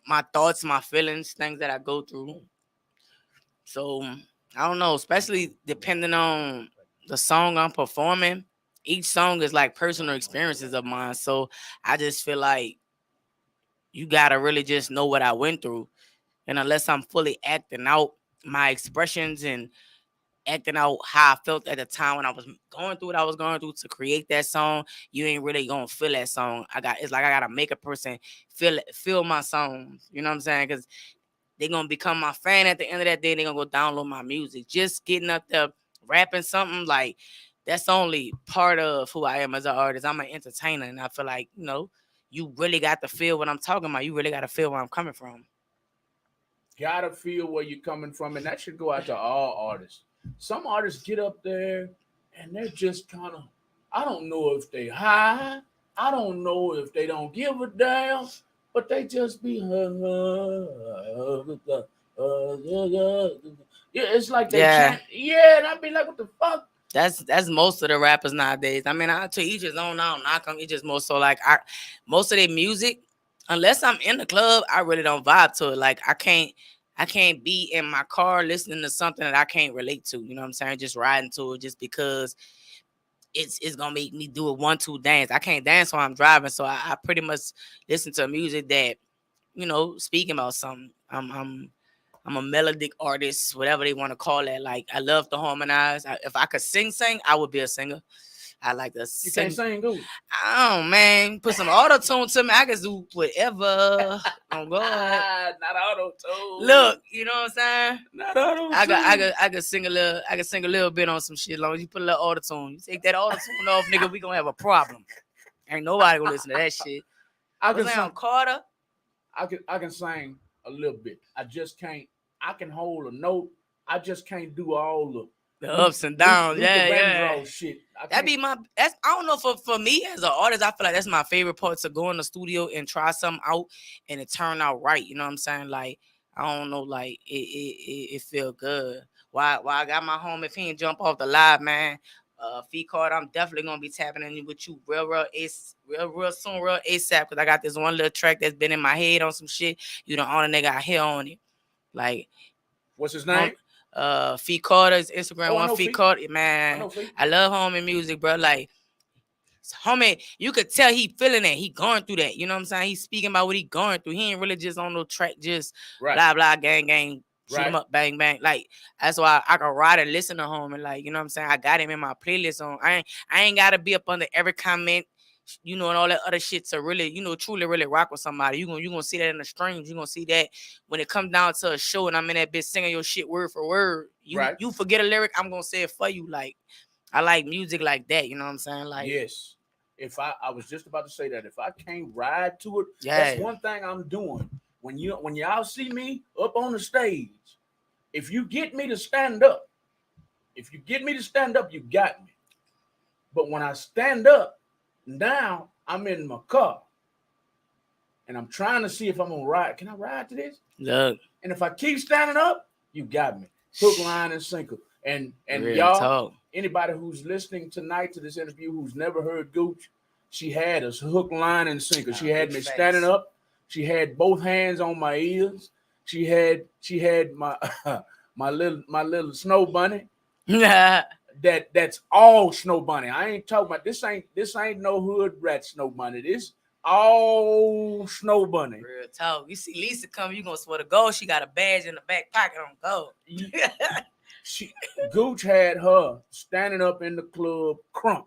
Speaker 2: my thoughts, my feelings, things that I go through. So I don't know, especially depending on the song I'm performing. Each song is like personal experiences of mine. So I just feel like you gotta really just know what I went through, and unless I'm fully acting out my expressions and acting out how I felt at the time when I was going through what I was going through to create that song, you ain't really gonna feel that song. It's like I gotta make a person feel my songs. You know what I'm saying? Because they're gonna become my fan at the end of that day. They're gonna go download my music. Just getting up there rapping something, like that's only part of who I am as an artist. I'm an entertainer, and I feel like, you really got to feel what I'm talking about. You really got to feel where I'm coming from.
Speaker 1: Gotta feel where you're coming from, and that should go out to all artists. Some artists get up there and they're just kind of, I don't know if they high, I don't know if they don't give a damn, but they just be it's like they chant, and I'd be like, what the fuck?
Speaker 2: That's most of the rappers nowadays. I mean, to each his own. I don't knock them. It's just more so like most of their music, unless I'm in the club, I really don't vibe to it. Like I can't be in my car listening to something that I can't relate to. You know what I'm saying? Just riding to it just because it's gonna make me do a 1-2 dance. I can't dance while I'm driving, so I pretty much listen to music that, you know, speaking about something. I'm a melodic artist, whatever they want to call it. Like I love to harmonize. If I could sing, I would be a singer. I like to
Speaker 1: You
Speaker 2: sing.
Speaker 1: can't sing, Gooch.
Speaker 2: Oh man, put some auto tune to me. I can do whatever. I'm going.
Speaker 1: Not auto tune.
Speaker 2: Look, you know what I'm saying?
Speaker 1: Not auto tune.
Speaker 2: I could sing a little bit on some shit. As long as you put a little auto tune. You take that auto tune off, nigga, we gonna have a problem. Ain't nobody gonna listen to that shit.
Speaker 1: I can
Speaker 2: What's
Speaker 1: sing.
Speaker 2: that, Carter?
Speaker 1: I can sing a little bit. I just can't. I can hold a note. I just can't do all
Speaker 2: The ups and downs.
Speaker 1: Luther
Speaker 2: yeah.
Speaker 1: Vandross shit.
Speaker 2: That'd be I don't know, for me as an artist, I feel like that's my favorite part, to go in the studio and try something out and it turn out right. You know what I'm saying? Like, I don't know, like it feel good. Why I got my home, if he ain't jump off the live, man. Fee card, I'm definitely gonna be tapping in with you real soon, real ASAP, because I got this one little track that's been in my head on some shit. You the only nigga I hear on it. Like,
Speaker 1: what's his name?
Speaker 2: Fee Carter's Instagram,
Speaker 1: I know
Speaker 2: Fee
Speaker 1: Fee.
Speaker 2: Carter, man. I love homie music, bro. Like, homie, you could tell he feeling it. He going through that. You know what I'm saying? He's speaking about what he going through. He ain't really just on no track, just blah blah, gang, shoot him up, bang bang. Like, that's why I can ride and listen to homie. Like, you know what I'm saying? I got him in my playlist on. I ain't gotta be up under every comment, you know, and all that other shit to really, you know, truly really rock with somebody. You gonna see that in the streams. You gonna see that when it comes down to a show and I'm in that bitch singing your shit word for word. You forget a lyric, I'm gonna say it for you. Like, I like music like that. You know what I'm saying? Like,
Speaker 1: yes. If I was just about to say that, if I can't ride to it, that's one thing I'm doing. When y'all see me up on the stage, if you get me to stand up, you got me. But when I stand up, now I'm in my car and I'm trying to see if I'm gonna ride. Can I ride to this?
Speaker 2: Look.
Speaker 1: And if I keep standing up, you got me. Hook, line, and sinker. And
Speaker 2: Real
Speaker 1: y'all,
Speaker 2: talk.
Speaker 1: Anybody who's listening tonight to this interview who's never heard Gooch, she had us hook, line, and sinker. She had me standing up. She had both hands on my ears. She had my my little snow bunny. That's all snow bunny. I ain't talking about this ain't no hood rat snow bunny. This all snow bunny.
Speaker 2: Real talk. You see Lisa come, you gonna swear to go. She got a badge in the back pocket on go.
Speaker 1: Gooch had her standing up in the club, crunk,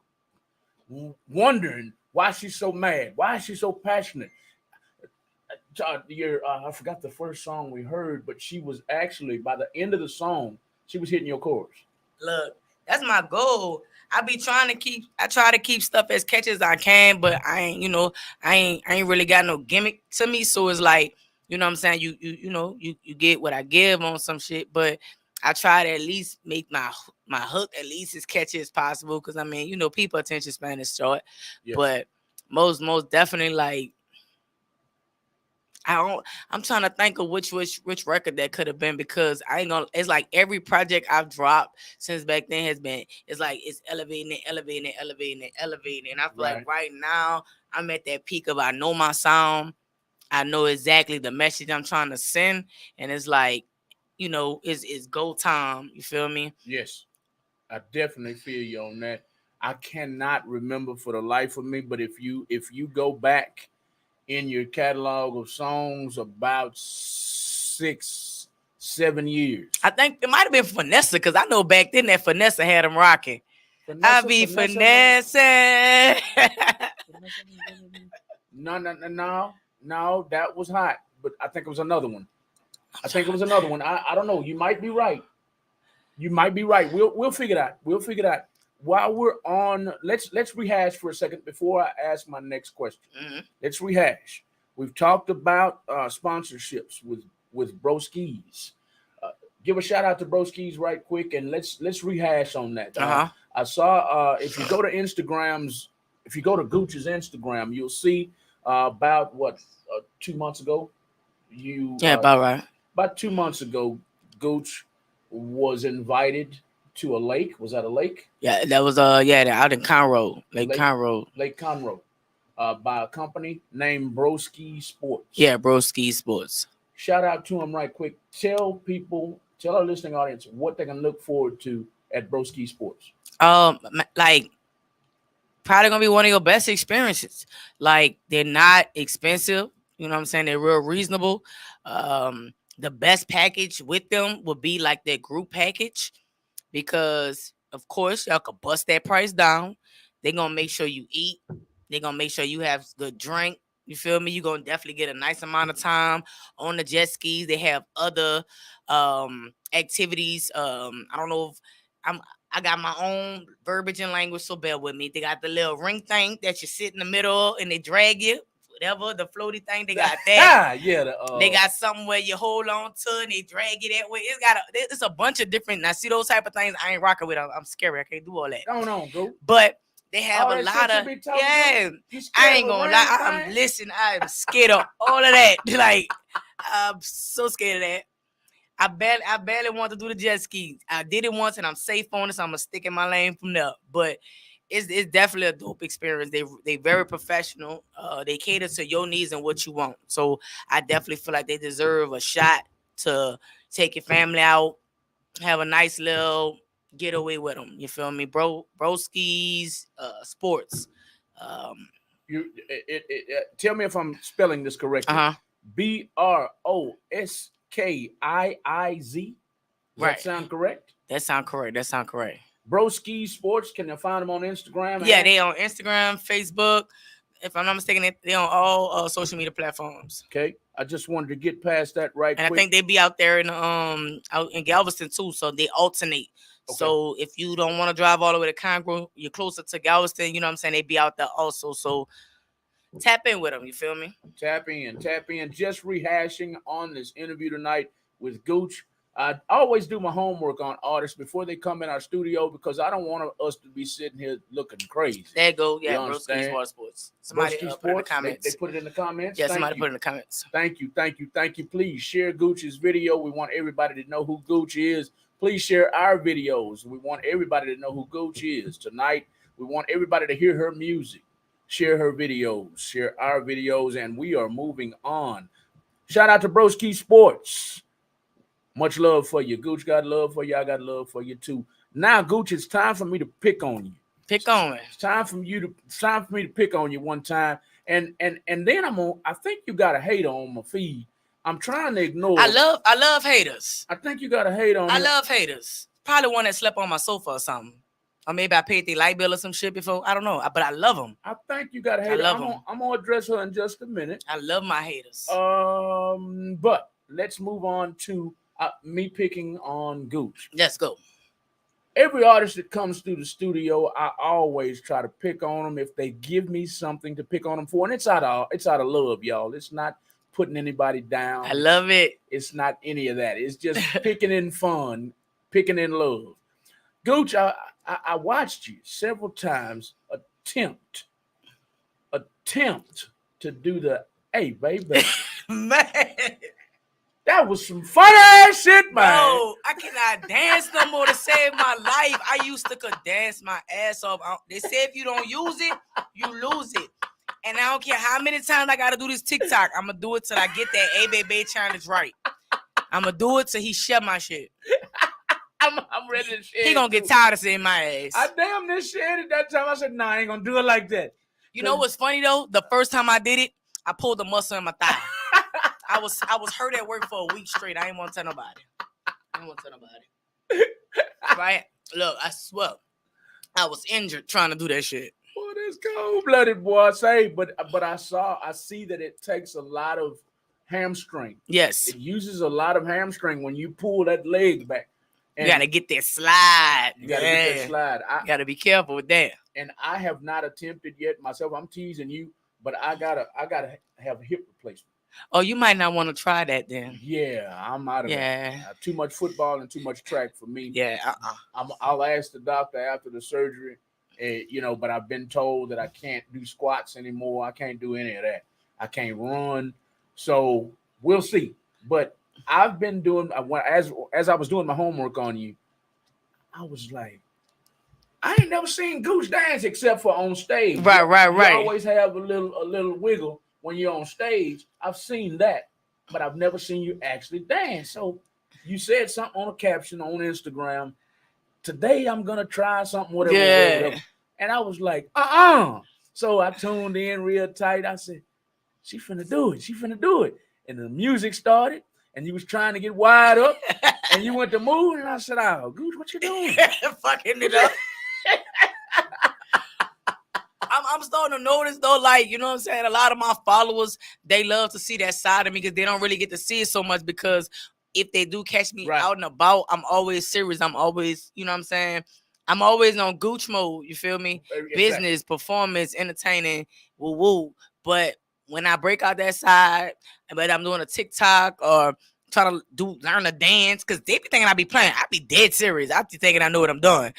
Speaker 1: wondering why she's so mad, why is she so passionate. I forgot the first song we heard, but she was actually, by the end of the song, she was hitting your chorus.
Speaker 2: Look, that's my goal. I try to keep stuff as catchy as I can, but I ain't really got no gimmick to me. So it's like, you know what I'm saying? You get what I give on some shit, but I try to at least make my hook at least as catchy as possible. Cause I mean, you know, people attention span is short. Yes. But most definitely, like, I'm trying to think of which record that could have been, because it's like every project I've dropped since back then it's like it's elevating. And I feel like right now I'm at that peak of, I know my sound, I know exactly the message I'm trying to send, and it's like, you know, it's go time. You feel me?
Speaker 1: Yes, I definitely feel you on that. I cannot remember for the life of me, but if you go back in your catalog of songs about 6-7 years,
Speaker 2: I think it might have been Finessa, because I know back then that Finessa had them rocking. I be finessing.
Speaker 1: No, that was hot, but I think it was another one. I don't know. You might be right. We'll figure it out. While we're on, let's rehash for a second before I ask my next question. Mm-hmm. Let's rehash. We've talked about sponsorships with Broskis. Give a shout out to Broskis right quick, and let's rehash on that. I saw if you go to Gooch's Instagram, you'll see about 2 months ago.
Speaker 2: About right.
Speaker 1: About 2 months ago, Gooch was invited to a lake. Was that a lake?
Speaker 2: Yeah, that was out in Conroe, Lake Conroe.
Speaker 1: Lake Conroe, by a company named Broski Sports.
Speaker 2: Yeah, Broski Sports.
Speaker 1: Shout out to them right quick. Tell our listening audience what they can look forward to at Broski Sports.
Speaker 2: Like probably gonna be one of your best experiences. Like they're not expensive. You know what I'm saying? They're real reasonable. The best package with them would be like their group package, because of course y'all could bust that price down. They're gonna make sure you eat. They're gonna make sure you have good drink. You feel me? You're gonna definitely get a nice amount of time on the jet skis. They have other activities. I don't know if I got my own verbiage and language, so bear with me. They got the little ring thing that you sit in the middle and they drag you. Whatever, the floaty thing, they got that.
Speaker 1: Yeah,
Speaker 2: they got something where you hold on to and they drag you that way. It's a bunch of different. Now, see those type of things I ain't rocking with. I'm scary. I can't do all that.
Speaker 1: Go.
Speaker 2: But they have a
Speaker 1: that
Speaker 2: lot of
Speaker 1: shit you
Speaker 2: I ain't gonna lie. I'm scared of all of that. Like I'm so scared of that. I barely want to do the jet skis. I did it once and I'm safe on it, so I'm gonna stick in my lane from there. But it's definitely a dope experience. They very professional. They cater to your needs and what you want. So I definitely feel like they deserve a shot to take your family out, have a nice little getaway with them. You feel me? Broski's Sports.
Speaker 1: Tell me if I'm spelling this correctly. Broskiiz. Does that sound correct?
Speaker 2: That sound correct.
Speaker 1: Broski Sports. Can you find them on Instagram?
Speaker 2: Yeah, they on Instagram, Facebook. If I'm not mistaken, they on all social media platforms.
Speaker 1: Okay, I just wanted to get past that right
Speaker 2: and
Speaker 1: quick.
Speaker 2: I think they be out there out in Galveston too, so they alternate. Okay. So if you don't want to drive all the way to Conroe, you're closer to Galveston. You know what I'm saying? They be out there also. So tap in with them. You feel me?
Speaker 1: Tap in. Just rehashing on this interview tonight with Gooch. I always do my homework on artists before they come in our studio because I don't want us to be sitting here looking crazy.
Speaker 2: There you go. Yeah, Broski's Sports. Somebody put it in the comments.
Speaker 1: They put it in the comments?
Speaker 2: Yeah, somebody put it in the comments.
Speaker 1: Thank you. Please share Gooch's video. We want everybody to know who Gooch is. Please share our videos. We want everybody to know who Gooch is. Tonight, we want everybody to hear her music. Share her videos. Share our videos. And we are moving on. Shout out to Broski Sports. Much love for you. Gooch got love for you. I got love for you too. Now, Gooch, it's time for me to pick on you.
Speaker 2: Pick on me.
Speaker 1: It's time for me to pick on you one time. And then I think you got a hater on my feed. I'm trying to ignore.
Speaker 2: I love haters.
Speaker 1: I think you got a hate on.
Speaker 2: I love haters. Probably one that slept on my sofa or something. Or maybe I paid their light bill or some shit before. I don't know. But I love them.
Speaker 1: I think you got a hater. I'm gonna address her in just a minute.
Speaker 2: I love my haters.
Speaker 1: But let's move on to me picking on Gooch.
Speaker 2: Let's go.
Speaker 1: Every artist that comes through the studio, I always try to pick on them if they give me something to pick on them for, and it's out of love, y'all. It's not putting anybody down.
Speaker 2: I love it.
Speaker 1: It's not any of that. It's just picking in fun, picking in love. Gooch, I watched you several times attempt to do the hey baby
Speaker 2: man.
Speaker 1: That was some fun ass shit, man.
Speaker 2: Bro, I cannot dance no more to save my life. I used to could dance my ass off. They say if you don't use it, you lose it. And I don't care how many times I got to do this TikTok. I'm going to do it till I get that A-Baby challenge right. I'm going to do it till he shut my shit.
Speaker 1: I'm ready to share.
Speaker 2: He going to get tired of saying my ass.
Speaker 1: I damn near shared it that time. I said, nah, I ain't going to do it like that.
Speaker 2: You know what's funny, though? The first time I did it, I pulled the muscle in my thigh. I was hurt at work for a week straight. I ain't want to tell nobody. Right? Look, I swear. I was injured trying to do that shit.
Speaker 1: Boy, this cold-blooded boy. But I see that it takes a lot of hamstring.
Speaker 2: Yes.
Speaker 1: It uses a lot of hamstring when you pull that leg back.
Speaker 2: And you got to get that slide.
Speaker 1: You got to get that slide.
Speaker 2: You got to be careful with that.
Speaker 1: And I have not attempted yet myself. I'm teasing you, but I gotta have a hip replacement.
Speaker 2: Oh, you might not want to try that then.
Speaker 1: Yeah, I'm out of it. Too much football and too much track for me.
Speaker 2: Yeah,
Speaker 1: I'll ask the doctor after the surgery, but I've been told that I can't do squats anymore. I can't do any of that. I can't run. So we'll see. But I've been doing, as I was doing my homework on you, I was like, I ain't never seen Gooch dance except for on stage.
Speaker 2: Right,
Speaker 1: You always have a little wiggle when you're on stage. I've seen that, but I've never seen you actually dance. So you said something on a caption on Instagram. Today I'm gonna try something, whatever. And I was like, So I tuned in real tight. I said, she finna do it. She finna do it. And the music started, and you was trying to get wide up, and you went to move, and I said, oh, Gooch, what you doing?
Speaker 2: Fucking it up. I'm starting to notice though, like, you know what I'm saying? A lot of my followers, they love to see that side of me because they don't really get to see it so much, because if they do catch me out and about, I'm always serious. I'm always, you know what I'm saying? I'm always on Gooch mode, you feel me? Exactly. Business, performance, entertaining, woo. But when I break out that side, but I'm doing a TikTok or trying to learn a dance, because they be thinking I be playing. I be dead serious. I be thinking I know what I'm doing.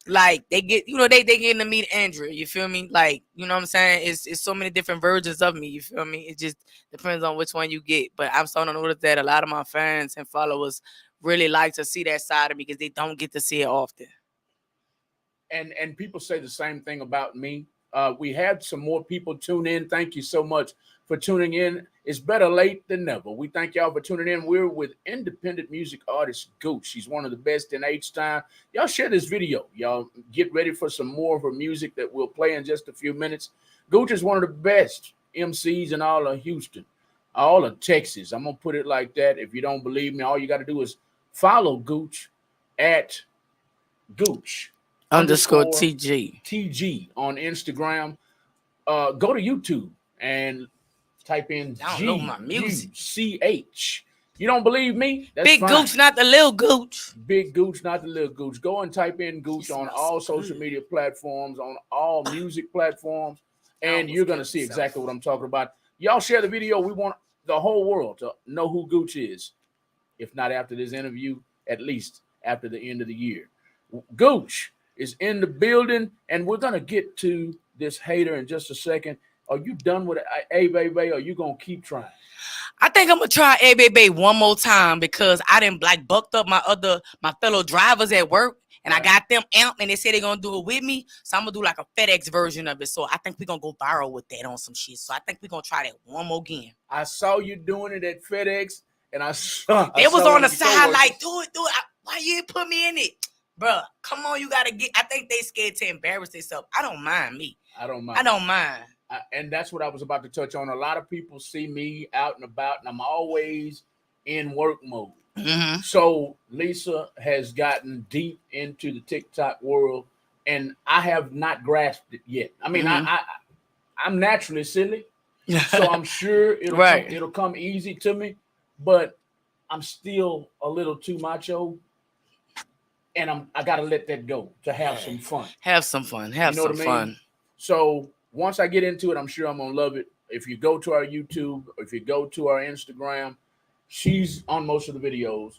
Speaker 2: Like they get, you know, they getting to meet Andrea, you feel me? Like, you know what I'm saying? It's so many different versions of me, you feel me? It just depends on which one you get. But I'm starting to notice that a lot of my fans and followers really like to see that side of me because they don't get to see it often.
Speaker 1: And people say the same thing about me. We had some more people tune in. Thank you so much for tuning in. It's better late than never. We thank y'all for tuning in. We're with independent music artist Gooch. She's one of the best in H-Town. Y'all share this video. Y'all get ready for some more of her music that we'll play in just a few minutes. Gooch is one of the best MCs in all of Houston, all of Texas. I'm going to put it like that. If you don't believe me, all you got to do is follow Gooch at Gooch _TG on Instagram. Go to YouTube and type in GUCH. You don't believe me? That's
Speaker 2: Big
Speaker 1: fine.
Speaker 2: Gooch, not the little Gooch.
Speaker 1: Big Gooch, not the little Gooch. Go and type in Gooch on all social media platforms, on all music platforms, and you're going to see exactly what I'm talking about. Y'all share the video. We want the whole world to know who Gooch is. If not after this interview, at least after the end of the year. Gooch is in the building, and we're going to get to this hater in just a second. Are you done with it, A-Baby, or are you going to keep trying?
Speaker 2: I think I'm going to try A-Baby one more time, because I didn't bucked up my fellow drivers at work, and I got them amped, and they said they're going to do it with me. So I'm going to do like a FedEx version of it. So I think we're going to go viral with that on some shit. So I think we're going to try that one more again.
Speaker 1: I saw you doing it at FedEx, and I was
Speaker 2: on the side like, do it. Why you ain't put me in it? Bruh, come on, you got to get. I think they scared to embarrass themselves. I don't mind me.
Speaker 1: I don't mind. And that's what I was about to touch on. A lot of people see me out and about, and I'm always in work mode.
Speaker 2: Mm-hmm.
Speaker 1: So Lisa has gotten deep into the TikTok world, and I have not grasped it yet. I mean, I'm naturally silly, so I'm sure it'll come easy to me, but I'm still a little too macho. And I gotta let that go to have some fun.
Speaker 2: Have some fun. Have some fun.
Speaker 1: So once I get into it, I'm sure I'm gonna love it. If you go to our YouTube, or if you go to our Instagram, she's on most of the videos,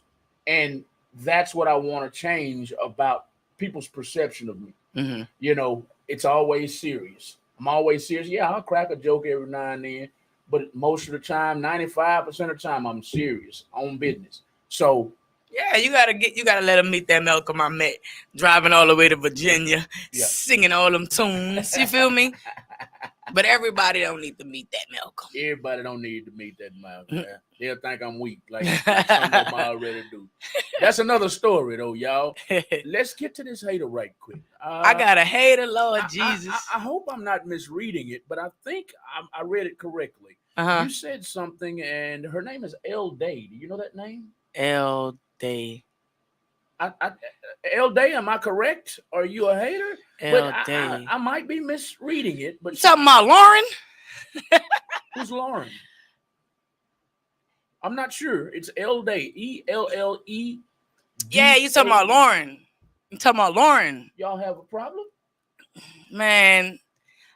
Speaker 1: and that's what I want to change about people's perception of me.
Speaker 2: Mm-hmm.
Speaker 1: You know, it's always serious. I'm always serious. Yeah, I'll crack a joke every now and then, but most of the time, 95% of the time, I'm serious on business. So.
Speaker 2: Yeah, you gotta let him meet that Malcolm I met driving all the way to Virginia, singing all them tunes. You feel me? But everybody don't need to meet that Malcolm.
Speaker 1: Everybody don't need to meet that Malcolm. They'll think I'm weak, like some of them already do. That's another story, though, y'all. Let's get to this hater right quick.
Speaker 2: I got a hater, Lord Jesus.
Speaker 1: I hope I'm not misreading it, but I think I read it correctly. You said something, and her name is L Day. Do you know that name?
Speaker 2: L Day.
Speaker 1: L Day, am I correct? Are you a hater?
Speaker 2: L Day.
Speaker 1: I might be misreading it, but
Speaker 2: you talking about Lauren?
Speaker 1: Who's Lauren? I'm not sure. It's L Day. ELLE.
Speaker 2: Yeah, you talking about Lauren. You talking about Lauren.
Speaker 1: Y'all have a problem?
Speaker 2: Man,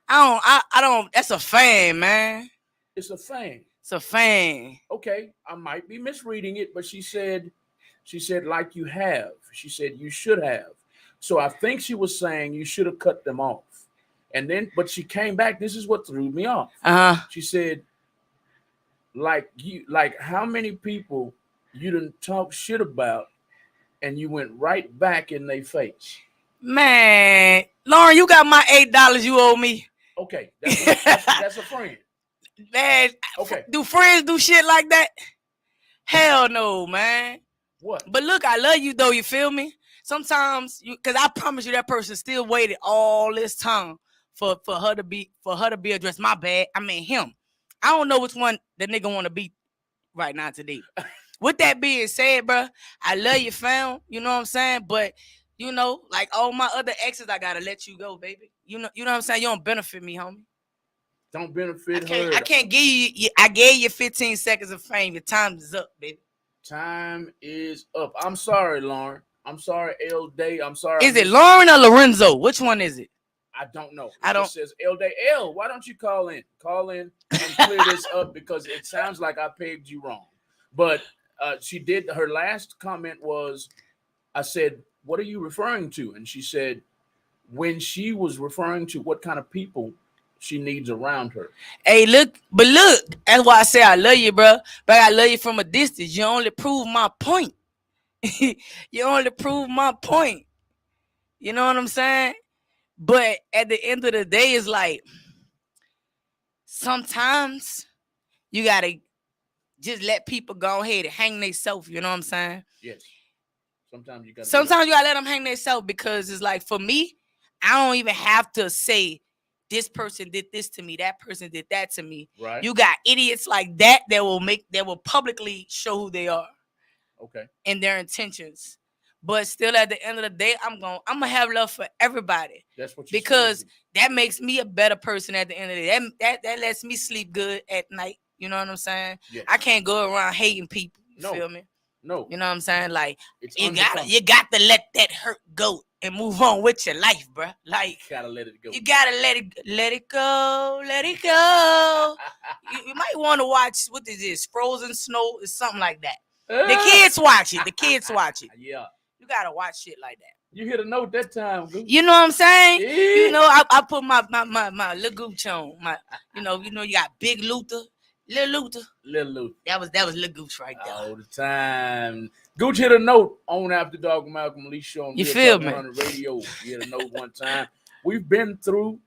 Speaker 2: I don't that's a fan, man.
Speaker 1: It's a fan.
Speaker 2: It's a fan.
Speaker 1: Okay, I might be misreading it, but she said like you have. She said you should have. So I think she was saying you should have cut them off. And then, but she came back. This is what threw me off. She said, like how many people you done talk shit about and you went right back in their face.
Speaker 2: Man, Lauren, you got my $8 you owe me.
Speaker 1: Okay, that's a friend.
Speaker 2: Man,
Speaker 1: Okay,
Speaker 2: do friends do shit like that? Hell no, man.
Speaker 1: what?
Speaker 2: But look, I love you though, you feel me? Sometimes cause I promise you that person still waited all this time for her to be addressed. My bad. I mean him. I don't know which one the nigga want to be right now today. With that being said, bro, I love you, fam. You know what I'm saying? But you know, like all my other exes, I gotta let you go, baby. You know what I'm saying? You don't benefit me, homie.
Speaker 1: Don't benefit
Speaker 2: I
Speaker 1: her.
Speaker 2: can't give you. I gave you 15 seconds of fame. Your time is up, baby.
Speaker 1: Time is up. I'm sorry, Lauren. I'm sorry, L Day. I'm sorry.
Speaker 2: Is it Lauren or Lorenzo? Which one is it?
Speaker 1: I don't know.
Speaker 2: I don't.
Speaker 1: It says L Day. L, why don't you call in? Call in and clear this up because it sounds like I pegged you wrong. But she did. Her last comment was, I said, "What are you referring to?" And she said, when she was referring to what kind of people she needs around her.
Speaker 2: Hey, look, that's why I say I love you, bro. But I love you from a distance. You only prove my point. You only prove my point. You know what I'm saying? But at the end of the day, it's like sometimes you gotta just let people go ahead and hang themselves. You know what I'm saying?
Speaker 1: Yes. Sometimes you
Speaker 2: gotta let them hang themselves because it's like for me, I don't even have to say this person did this to me, that person did that to me.
Speaker 1: Right.
Speaker 2: You got idiots like that will publicly show who they are.
Speaker 1: Okay.
Speaker 2: And their intentions. But still at the end of the day, I'm gonna have love for everybody.
Speaker 1: That's what you
Speaker 2: because that makes me a better person at the end of the day. That lets me sleep good at night. You know what I'm saying?
Speaker 1: Yes.
Speaker 2: I can't go around hating people. You feel me?
Speaker 1: No.
Speaker 2: You know what I'm saying? Like
Speaker 1: it's
Speaker 2: you got to let that hurt go and move on with your life, bro. Like
Speaker 1: you gotta let it go.
Speaker 2: You gotta let it go, let it go. you might want to watch what is this? Frozen Snow or something like that. The kids watch it.
Speaker 1: Yeah.
Speaker 2: You gotta watch shit like that.
Speaker 1: You hit a note that time, Gooch.
Speaker 2: You know what I'm saying?
Speaker 1: Yeah.
Speaker 2: You know, I put my Lil Gooch on. You know, you got Big Luther, Lil Luther. That was Lil Gooch right there.
Speaker 1: All the time. Gooch hit a note on After Dark with Malcolm Lee show on
Speaker 2: you feel me?
Speaker 1: Radio. He hit a note one time. We've been through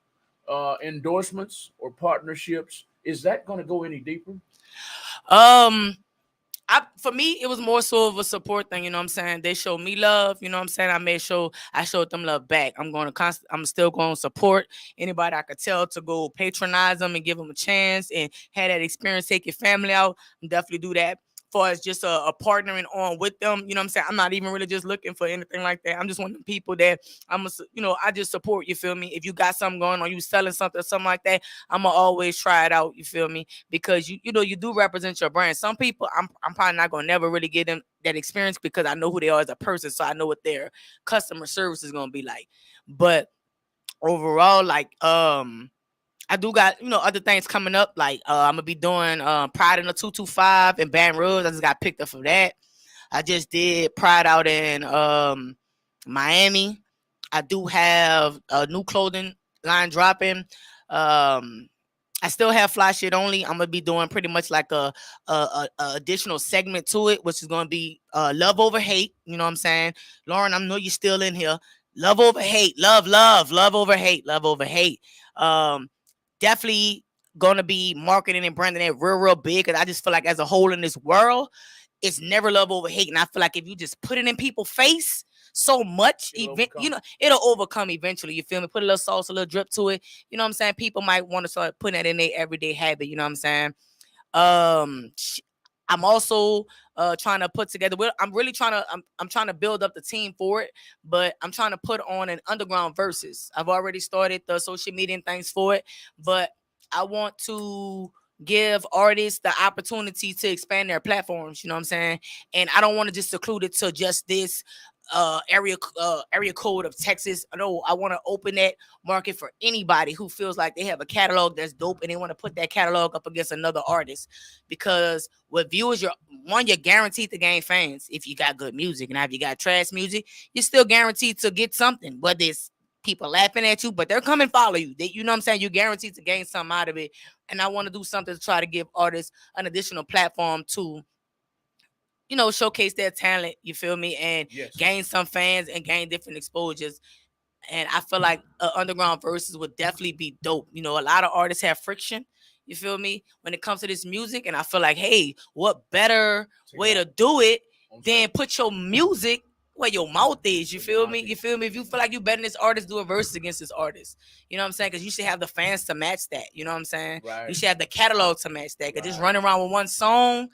Speaker 1: endorsements or partnerships. Is that going to go any deeper?
Speaker 2: For me, it was more so of a support thing, you know what I'm saying? They showed me love, you know what I'm saying? I showed them love back. I'm still going to support anybody I could tell to go patronize them and give them a chance and have that experience, take your family out. I'm definitely do that. Far as just a partnering on with them, you know what I'm saying? I'm not even really just looking for anything like that. I'm just one of the people that I just support, you feel me? If you got something going on, you selling something or something like that, I'm gonna always try it out, you feel me? Because you do represent your brand. Some people I'm probably not gonna never really give them that experience because I know who they are as a person, so I know what their customer service is gonna be like. But overall, like I do got, other things coming up. Like I'm gonna be doing Pride in the 225 in Baton Rouge. I just got picked up for that. I just did Pride out in Miami. I do have a new clothing line dropping. I still have Fly Shit Only. I'm gonna be doing pretty much like a additional segment to it, which is gonna be love over hate. You know what I'm saying, Lauren? I know you're still in here. Love over hate. Love over hate. Love over hate. Definitely gonna be marketing and branding it real big because I just feel like as a whole in this world, it's never love over hate, and I feel like if you just put it in people's face so much, it'll overcome eventually. You feel me? Put a little sauce, a little drip to it. You know what I'm saying? People might want to start putting that in their everyday habit. You know what I'm saying? I'm also trying to put together. I'm trying to build up the team for it, but I'm trying to put on an underground versus. I've already started the social media and things for it, but I want to give artists the opportunity to expand their platforms. You know what I'm saying? And I don't want to just seclude it to just this area code of Texas. No, I want to open that market for anybody who feels like they have a catalog that's dope and they want to put that catalog up against another artist. Because with viewers, you're guaranteed to gain fans if you got good music. And if you got trash music, you're still guaranteed to get something. Whether it's people laughing at you, but they're coming follow you. You know what I'm saying? You're guaranteed to gain something out of it. And I want to do something to try to give artists an additional platform to showcase their talent, you feel me, and
Speaker 1: Yes.
Speaker 2: gain some fans and gain different exposures. And I feel like underground verses would definitely be dope. A lot of artists have friction, you feel me, when it comes to this music. And I feel like, hey, what better way to do it than put your music where your mouth is, you feel me? You feel me? If you feel like you better than this artist, do a verse against this artist. You know what I'm saying? Because you should have the fans to match that. You know what I'm saying?
Speaker 1: Right.
Speaker 2: You should have the catalog to match that. Because just running around with one song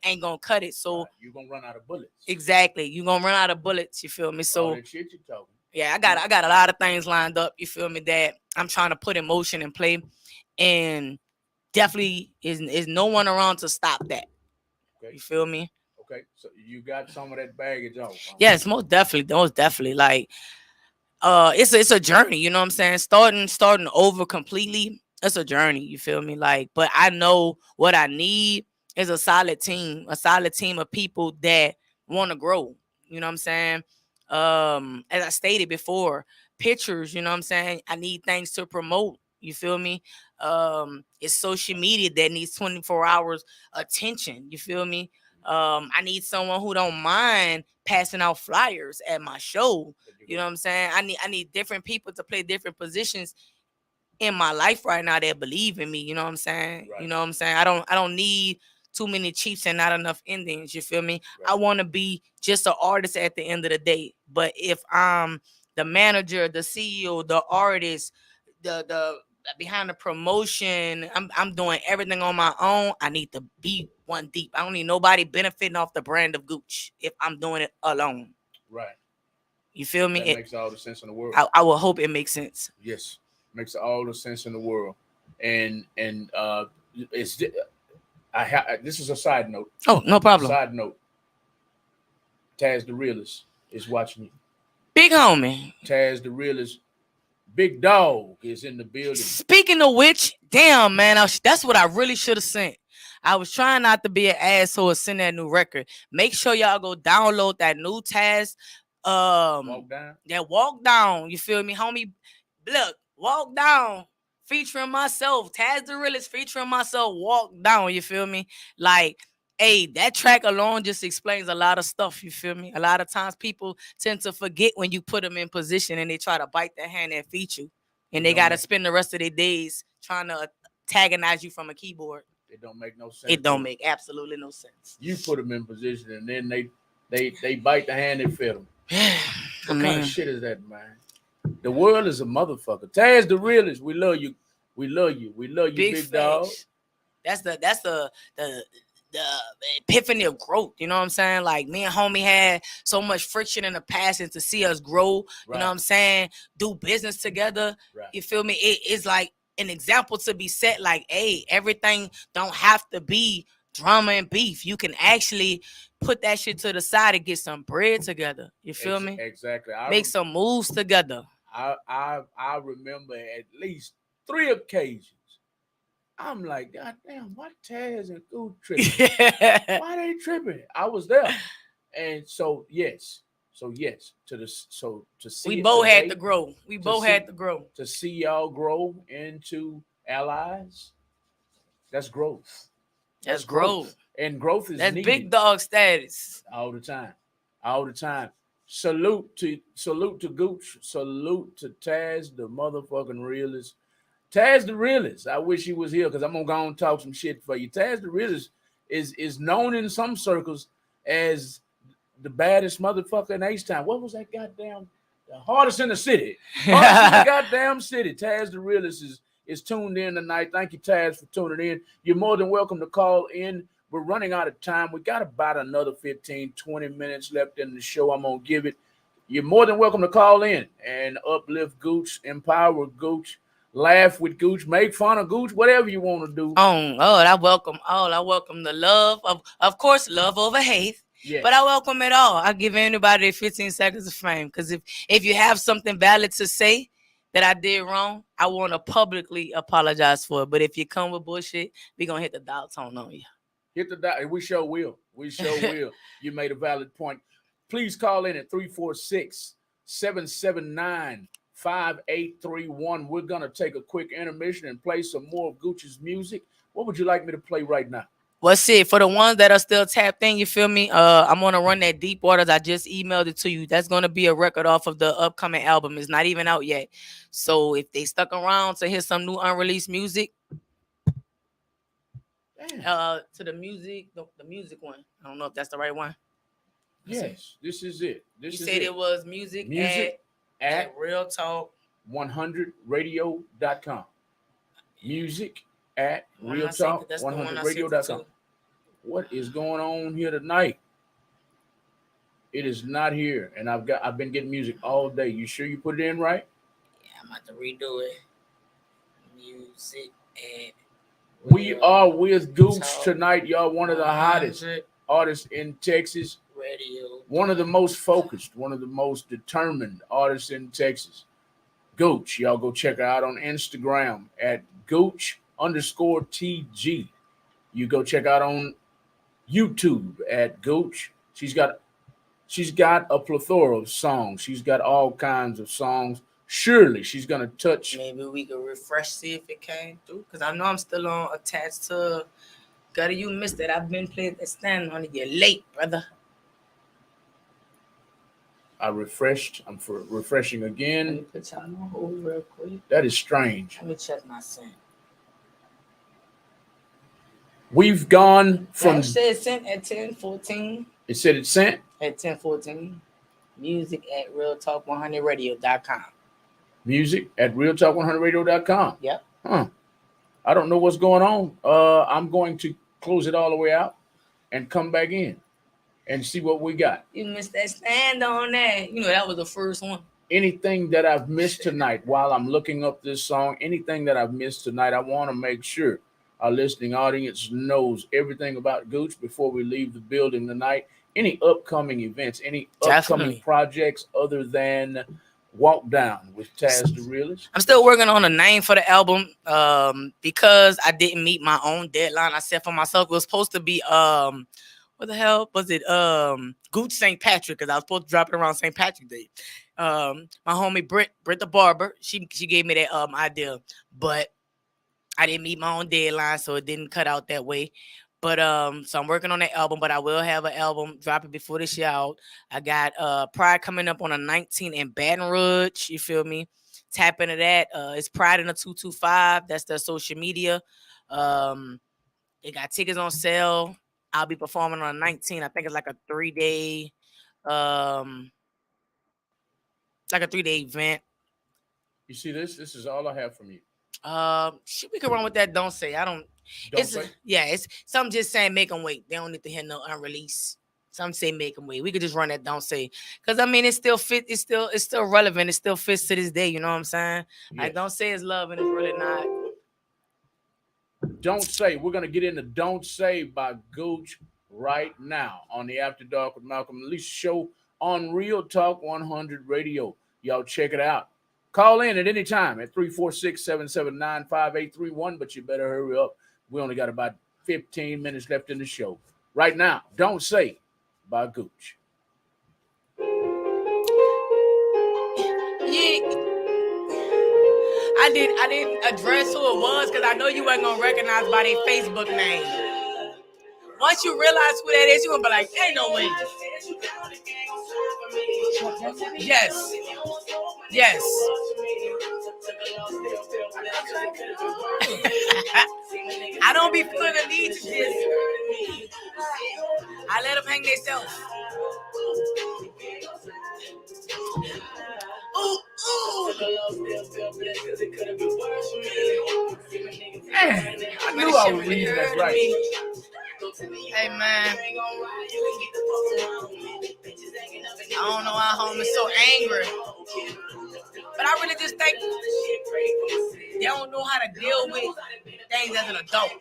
Speaker 2: ain't gonna cut it. So
Speaker 1: you're gonna run out of bullets.
Speaker 2: Exactly. You're gonna run out of bullets, you feel me? So
Speaker 1: all that shit you talking.
Speaker 2: Yeah, I got a lot of things lined up, you feel me, that I'm trying to put in motion and play. And definitely is no one around to stop that. Okay. You feel me?
Speaker 1: Okay, so you got some of that baggage off. Huh?
Speaker 2: Yes, most definitely. Like, it's a journey. You know what I'm saying? Starting over completely. It's a journey. You feel me? Like, but I know what I need is a solid team of people that want to grow. You know what I'm saying? As I stated before, pictures. You know what I'm saying? I need things to promote. You feel me? It's social media that needs 24 hours attention. You feel me? I need someone who don't mind passing out flyers at my show. You know what I'm saying? I need different people to play different positions in my life right now that believe in me. You know what I'm saying? Right. You know what I'm saying? I don't need too many Chiefs and not enough Indians. You feel me? Right. I want to be just an artist at the end of the day. But if I'm the manager, the CEO, the artist, the behind the promotion, I'm doing everything on my own. I need to be one deep. I don't need nobody benefiting off the brand of Gooch if I'm doing it alone.
Speaker 1: Right.
Speaker 2: You feel me?
Speaker 1: That makes all the sense in the world.
Speaker 2: I will hope it makes sense.
Speaker 1: Yes, makes all the sense in the world. And it's this is a side note.
Speaker 2: Oh, no problem.
Speaker 1: Side note. Taz the Realist is watching you.
Speaker 2: Big homie.
Speaker 1: Taz the Realist. Big Dog is in the building.
Speaker 2: Speaking of which, damn, man, that's what I really should have sent. I was trying not to be an asshole and send that new record. Make sure y'all go download that new Taz.
Speaker 1: Walk Down.
Speaker 2: That Walk Down. You feel me, homie? Look, Walk Down, featuring myself. Taz the Realist featuring myself. Walk Down. You feel me? Like, hey, that track alone just explains a lot of stuff. You feel me? A lot of times people tend to forget when you put them in position and they try to bite their hand and feed you. And they got to spend the rest of their days trying to antagonize you from a keyboard.
Speaker 1: It don't make no sense.
Speaker 2: It don't make absolutely no sense.
Speaker 1: You put them in position and then they bite the hand that fed them. What kind of shit is that, man? The world is a motherfucker. Taz the Realist, we love you. We love you. We love you, big dog.
Speaker 2: That's the epiphany of growth. You know what I'm saying? Like, me and homie had so much friction in the past, and to see us grow, you know what I'm saying? Do business together. Right. You feel me? It's like an example to be set. Like, hey, everything don't have to be drama and beef. You can actually put that shit to the side and get some bread together. You feel me?
Speaker 1: Exactly.
Speaker 2: Make some moves together.
Speaker 1: I remember at least 3 occasions. I'm like, God damn, why Taz and Gooch tripping? Why they tripping? I was there. And so yes. To see
Speaker 2: we both had to grow. We both had to grow.
Speaker 1: To see y'all grow into allies, that's growth.
Speaker 2: That's growth.
Speaker 1: And growth is
Speaker 2: that's
Speaker 1: needed.
Speaker 2: Big dog status.
Speaker 1: All the time. Salute to Gooch. Salute to Taz, the motherfucking Realist. Taz the Realist. I wish he was here because I'm gonna go and talk some shit for you. Taz the Realist is known in some circles as the baddest motherfucker in H-Town. What was that goddamn? The hardest in the city. Hardest in the goddamn city. Taz the Realist is tuned in tonight. Thank you, Taz, for tuning in. You're more than welcome to call in. We're running out of time. We got about another 15, 20 minutes left in the show. I'm going to give it. You're more than welcome to call in and uplift Gooch, empower Gooch, laugh with Gooch, make fun of Gooch, whatever you want to do.
Speaker 2: I welcome the love of course, love over hate. Yes. But I welcome it all. I give anybody 15 seconds of fame, because if you have something valid to say that I did wrong, I want to publicly apologize for it. But if you come with bullshit, we're going to hit the dial tone on you.
Speaker 1: Hit the dial. We sure will. You made a valid point. Please call in at 346-779-5831. We're going to take a quick intermission and play some more of Gooch's music. What would you like me to play right now?
Speaker 2: What's it for the ones that are still tapped in? You feel me? I'm gonna run that Deep Waters. I just emailed it to you. That's gonna be a record off of the upcoming album. It's not even out yet. So if they stuck around to hear some new unreleased music, to the music, the music one. I don't know if that's the right one.
Speaker 1: Yes, this is it.
Speaker 2: You said it was music at Real Talk
Speaker 1: 100radio.com. Music at Real Talk 100radio.com. What is going on here tonight? It is not here, and I've been getting music all day. You sure you put it in right?
Speaker 2: Yeah, I'm about to redo it. Music at
Speaker 1: We are with Gooch tonight, y'all. One of the hottest artists in Texas.
Speaker 2: Radio.
Speaker 1: One of the most focused, one of the most determined artists in Texas. Gooch. Y'all go check her out on Instagram at Gooch_TG. You go check out on YouTube at Gooch. She's got a plethora of songs. She's got all kinds of songs. Surely she's gonna touch.
Speaker 2: Maybe we could refresh, see if it came through. Cause I know I'm still on attached to. Gotta you missed it. I've been playing the stand on it. You're late, brother.
Speaker 1: I refreshed. I'm for refreshing again.
Speaker 2: Let me put y'all on hold real quick.
Speaker 1: That is strange.
Speaker 2: Let me check my sent.
Speaker 1: We've gone from.
Speaker 2: It said sent at 10:14.
Speaker 1: It said it sent
Speaker 2: at 10:14. Music at realtalk100radio.com.
Speaker 1: Music at realtalk100radio.com.
Speaker 2: Yep.
Speaker 1: Huh. I don't know what's going on. I'm going to close it all the way out and come back in and see what we got.
Speaker 2: You missed that stand on that. You know, that was the first one.
Speaker 1: Anything that I've missed tonight while I'm looking up this song, anything that I've missed tonight, I want to make sure our listening audience knows everything about Gooch before we leave the building tonight. Any upcoming events, any upcoming projects other than Walk Down with Taz the Realist?
Speaker 2: I'm still working on a name for the album because I didn't meet my own deadline I set for myself. It was supposed to be what the hell was it? Gooch St. Patrick, because I was supposed to drop it around St. Patrick's Day. My homie Britt the barber, she gave me that idea, but I didn't meet my own deadline, so it didn't cut out that way. But so I'm working on that album, but I will have an album dropping before this year out. I got Pride coming up on the 19th in Baton Rouge. You feel me? Tap into that. It's Pride in the 225. That's their social media. They got tickets on sale. I'll be performing on the 19th. I think it's like a 3-day, event.
Speaker 1: You see this? This is all I have from you.
Speaker 2: We can run with that. Don't say. I don't.
Speaker 1: Say?
Speaker 2: It's some just saying make them wait. They don't need to hear no unreleased. Some say make them wait. We could just run that. Don't say, because I mean it still fit. It's still relevant. It still fits to this day. You know what I'm saying?
Speaker 1: Yes.
Speaker 2: Like don't say it's love and it's really not.
Speaker 1: Don't Say. We're gonna get into Don't Say by Gooch right now on the After Dark with Malcolm and Lisa show on Real Talk 100 Radio. Y'all check it out. Call in at any time at 346-779-5831, but you better hurry up. We only got about 15 minutes left in the show. Right now, Don't Say by Gooch.
Speaker 2: I didn't address who it was because I know you wasn't gonna recognize by their Facebook name. Once you realize who that is, you're gonna be like, ain't no way. Yes. I don't be feeling the need to this. I let them hang themselves. Ooh.
Speaker 1: Man, I knew I was reading that right.
Speaker 2: Hey man, I don't know why home is so angry, but I really just think they don't know how to deal with things as an adult.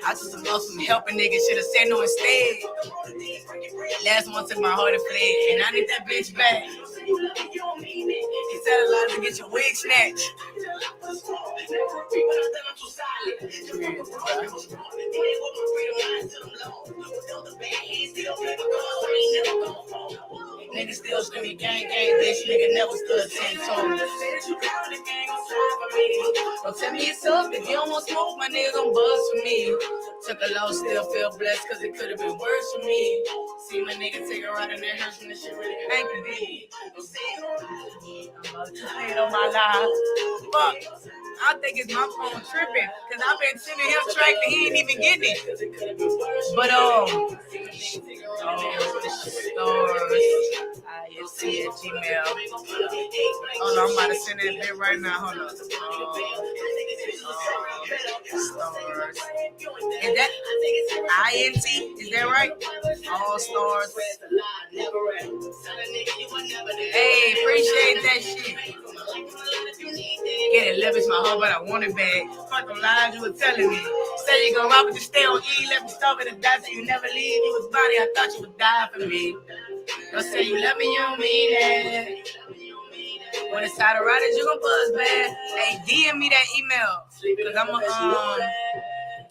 Speaker 2: I just love some helping niggas. Should have said no instead. Last one took my heart and fled, and I need that bitch back. He said a lot to get your wig snatched. Nigga still screaming gang, bitch. Nigga never stood 10 toes. Don't tell me it's up if you don't want smoke, my nigga gon' buzz for me. Took a loss, still feel blessed, cause it could have been worse for me. See my nigga take a ride in that hearse and this shit really thank you, B. I'm playing on my life. Fuck. I think it's my phone tripping, cause I've been sending him track that he ain't even getting it. But stars, ISC at Gmail. Hold on, I'm about to send that bit right now. Hold on. Stars. Is that INT? Is that right? All stars. Hey, appreciate that shit. Get it, leverage my heart, but I want it back. Fuck them lies you were telling me. Say you gon' rob, but you stay on E. Let me stop it and die so you never leave. You was body, I thought you would die for me. Don't say you love me, you don't mean it. When it's time to ride it, you gon' buzz back. Hey, DM me that email, cause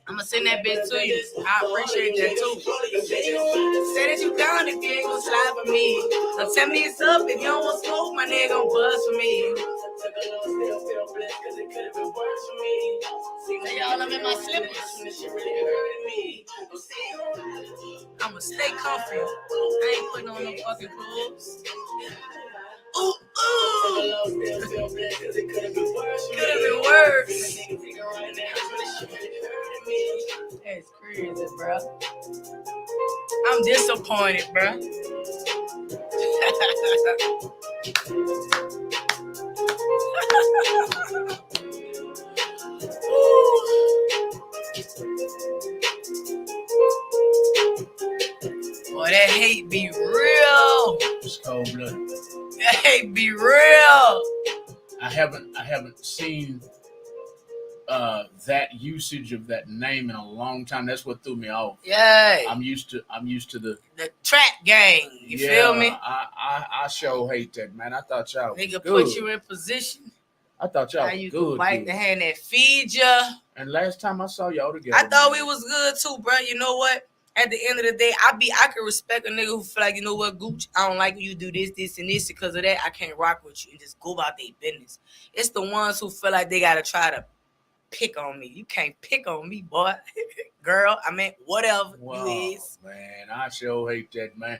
Speaker 2: I'ma send that bitch to you. I appreciate that too. Say that you down if you ain't gon' slide for me. Now tell me it's up if you don't want smoke, my nigga gon' buzz for me. See, y'all, I'm in my slippers. I'ma stay comfy. I ain't putting on no fucking clothes. Ooh, ooh. Could have been worse. That's crazy, bro. I'm disappointed, bro. Boy, that hate be real.
Speaker 1: It's cold blooded.
Speaker 2: That hate be real.
Speaker 1: I haven't seen that usage of that name in a long time. That's what threw me off.
Speaker 2: Yeah.
Speaker 1: I'm used to the
Speaker 2: trap gang. You feel me?
Speaker 1: I sure hate that, man. I thought y'all
Speaker 2: nigga
Speaker 1: good.
Speaker 2: Put you in position.
Speaker 1: I thought y'all
Speaker 2: how you
Speaker 1: good.
Speaker 2: could bite
Speaker 1: good.
Speaker 2: the hand that feed ya.
Speaker 1: And last time I saw y'all together,
Speaker 2: I thought we was good too, bro. You know what? At the end of the day, I can respect a nigga who feel like, you know what, Gooch, I don't like when you do this, and this. Because of that, I can't rock with you and just go about their business. It's the ones who feel like they gotta try to pick on me. You can't pick on me, boy. Girl, I mean, whatever you is.
Speaker 1: Man, I sure hate that, man.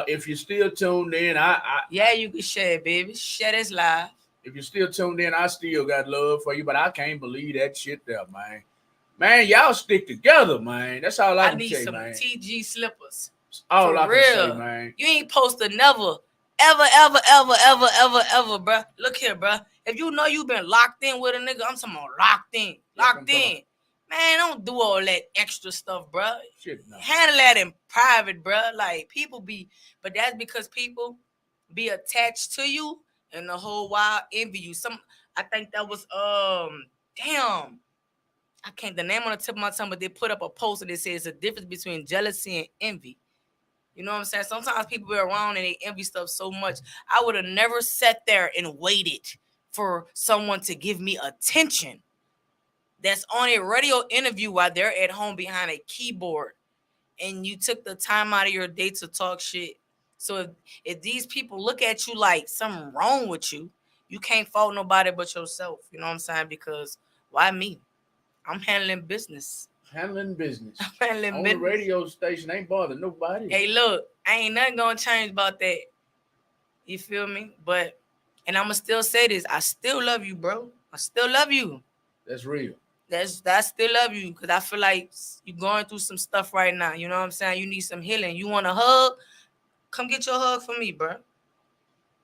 Speaker 1: If you're still tuned in,
Speaker 2: yeah, you can share it, baby. Share this live.
Speaker 1: If you're still tuned in, I still got love for you, but I can't believe that shit there, man. Man, y'all stick together, man. That's all I can say, man.
Speaker 2: I need some TG slippers.
Speaker 1: All
Speaker 2: for
Speaker 1: I
Speaker 2: real.
Speaker 1: can say, man.
Speaker 2: You ain't supposed to never, ever, bro. Look here, bro. If you know you been locked in with a nigga, I'm talking about locked in. Man, don't do all that extra stuff, bro.
Speaker 1: Shit, no.
Speaker 2: Handle that in private, bro. Like, but that's because people be attached to you and the whole wild envy you. I think that was, damn. I can't, the name on the tip of my tongue, but they put up a post that says the difference between jealousy and envy. You know what I'm saying? Sometimes people be around and they envy stuff so much. I would have never sat there and waited for someone to give me attention that's on a radio interview while they're at home behind a keyboard, and you took the time out of your day to talk shit. So if these people look at you like something wrong with you, you can't fault nobody but yourself. You know what I'm saying? Because why me? I'm handling business.
Speaker 1: I'm handling business.
Speaker 2: On
Speaker 1: the radio station, ain't bothering nobody.
Speaker 2: Hey, look, ain't nothing gonna change about that. You feel me? And I'ma still say this. I still love you, bro. I still love you.
Speaker 1: That's real.
Speaker 2: I still love you because I feel like you're going through some stuff right now. You know what I'm saying? You need some healing. You want a hug? Come get your hug from me, bro.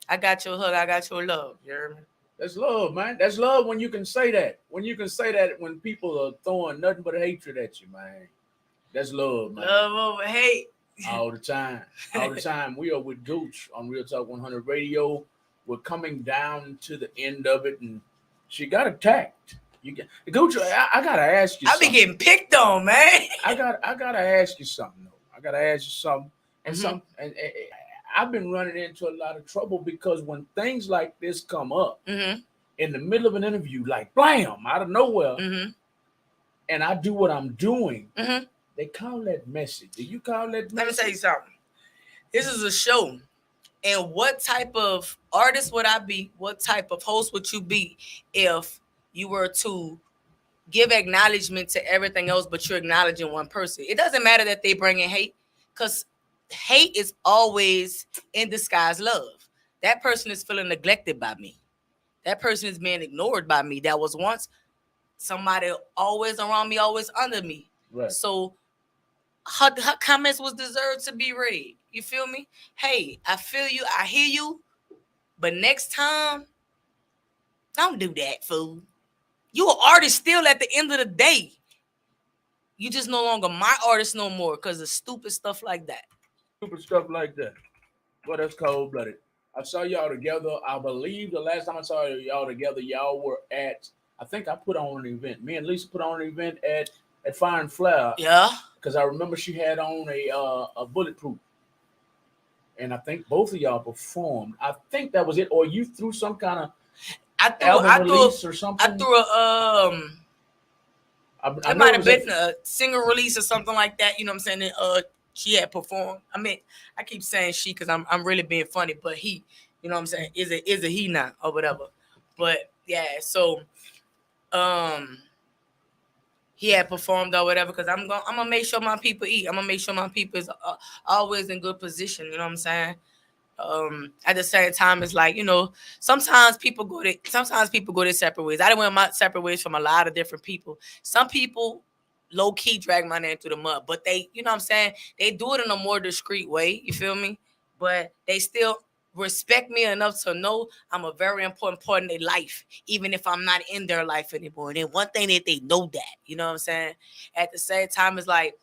Speaker 2: I got your hug. I got your love. You hear me?
Speaker 1: That's love, man. That's love when you can say that. When you can say that when people are throwing nothing but hatred at you, man. That's love, man.
Speaker 2: Love over hate.
Speaker 1: All the time. All the time. We are with Gooch on Real Talk 100 Radio. We're coming down to the end of it, and she got attacked. Gooch, I gotta ask you something.
Speaker 2: I be getting picked on, man.
Speaker 1: I gotta ask you something, though. I gotta ask you something. And I've been running into a lot of trouble because when things like this come up in the middle of an interview, like blam, out of nowhere, and I do what I'm doing, they call that messy. Do you call that messy?
Speaker 2: Let me tell you something. This is a show And what type of artist would I be? What type of host would you be if you were to give acknowledgement to everything else, but you're acknowledging one person? It doesn't matter that they bring in hate, because hate is always in disguise love. That person is feeling neglected by me. That person is being ignored by me. That was once somebody always around me, always under me.
Speaker 1: Right.
Speaker 2: So her comments was deserved to be read. You feel me? Hey, I feel you. I hear you. But next time, don't do that, fool. You an artist still at the end of the day. You just no longer my artist no more because of stupid stuff like that.
Speaker 1: Stupid stuff like that. Well, that's cold blooded. I saw y'all together. I believe the last time I saw y'all together, y'all were at. I think I put on an event. Me and Lisa put on an event at Fire and Flower.
Speaker 2: Yeah.
Speaker 1: Because I remember she had on a bulletproof, and I think both of y'all performed. I think that was it, or you threw some kind of album release or something.
Speaker 2: I threw a it might have been a single release or something like that. You know what I'm saying? And, she had performed. I mean, I keep saying she because I'm really being funny, but he, you know what I'm saying, is a he now or whatever. But yeah, so he had performed or whatever, because I'm gonna make sure my people eat. I'm gonna make sure my people is always in good position. You know what I'm saying? At the same time, it's like, you know, sometimes people go their separate ways. I done went my separate ways from a lot of different people. Some people low key drag my name through the mud, but they, you know what I'm saying, they do it in a more discreet way. You feel me? But they still respect me enough to know I'm a very important part in their life, even if I'm not in their life anymore. And then one thing that they know that, you know what I'm saying? At the same time, it's like,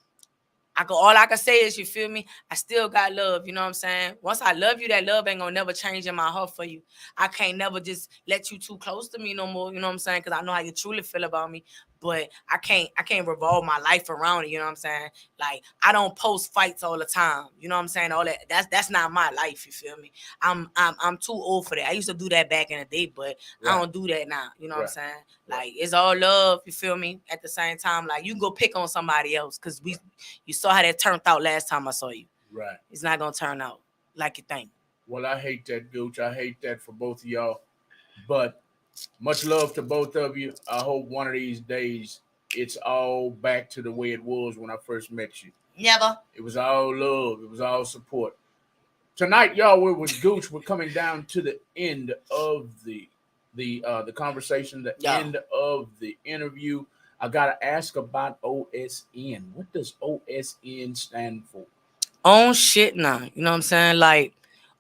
Speaker 2: all I can say is, you feel me, I still got love, you know what I'm saying? Once I love you, that love ain't gonna never change in my heart for you. I can't never just let you too close to me no more, you know what I'm saying? Because I know how you truly feel about me. But I can't revolve my life around it, you know what I'm saying? Like, I don't post fights all the time, you know what I'm saying? All that's not my life, you feel me? I'm too old for that. I used to do that back in the day, but right. I don't do that now, you know what I'm saying? Like, it's all love, you feel me? At the same time, like, you can go pick on somebody else, because you saw how that turned out last time I saw you.
Speaker 1: Right.
Speaker 2: It's not gonna turn out like you think.
Speaker 1: Well, I hate that, Gooch. I hate that for both of y'all. But much love to both of you. I hope one of these days it's all back to the way it was when I first met you.
Speaker 2: Never.
Speaker 1: It was all love. It was all support. Tonight, y'all, we're with Gooch. We're coming down to the end of the conversation, the end of the interview. I gotta ask about OSN. What does OSN stand for?
Speaker 2: On shit now. You know what I'm saying? Like,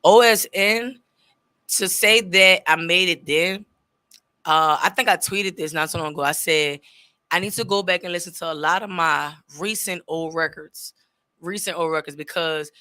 Speaker 2: OSN, to say that I made it then, I think I tweeted this not so long ago. I said, I need to go back and listen to a lot of my recent old records, because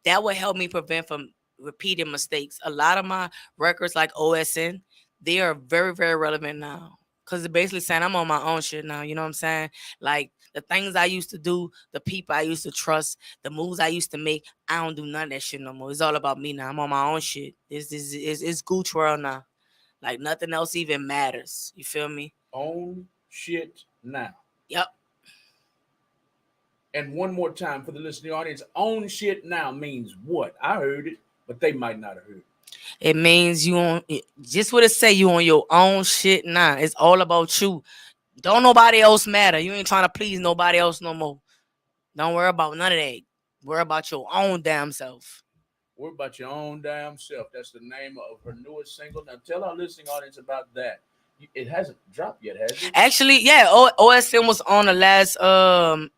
Speaker 2: that would help me prevent from repeating mistakes. A lot of my records, like OSN, they are very, very relevant now. Because it's basically saying I'm on my own shit now. You know what I'm saying? Like, the things I used to do, the people I used to trust, the moves I used to make, I don't do none of that shit no more. It's all about me now. I'm on my own shit. It's Gooch world now. Like, nothing else even matters. You feel me?
Speaker 1: Own shit now.
Speaker 2: Yep.
Speaker 1: And one more time for the listening audience, own shit now means what? I heard it, but they might not have heard it.
Speaker 2: It means you on, just what it say, you on your own shit now. It's all about you. Don't nobody else matter. You ain't trying to please nobody else no more. Don't worry about none of that. Worry about your own damn self.
Speaker 1: Worry about your own damn self. That's the name of her newest single. Now tell our listening audience about that. It hasn't dropped yet, has it?
Speaker 2: Actually, yeah. OSN was on the last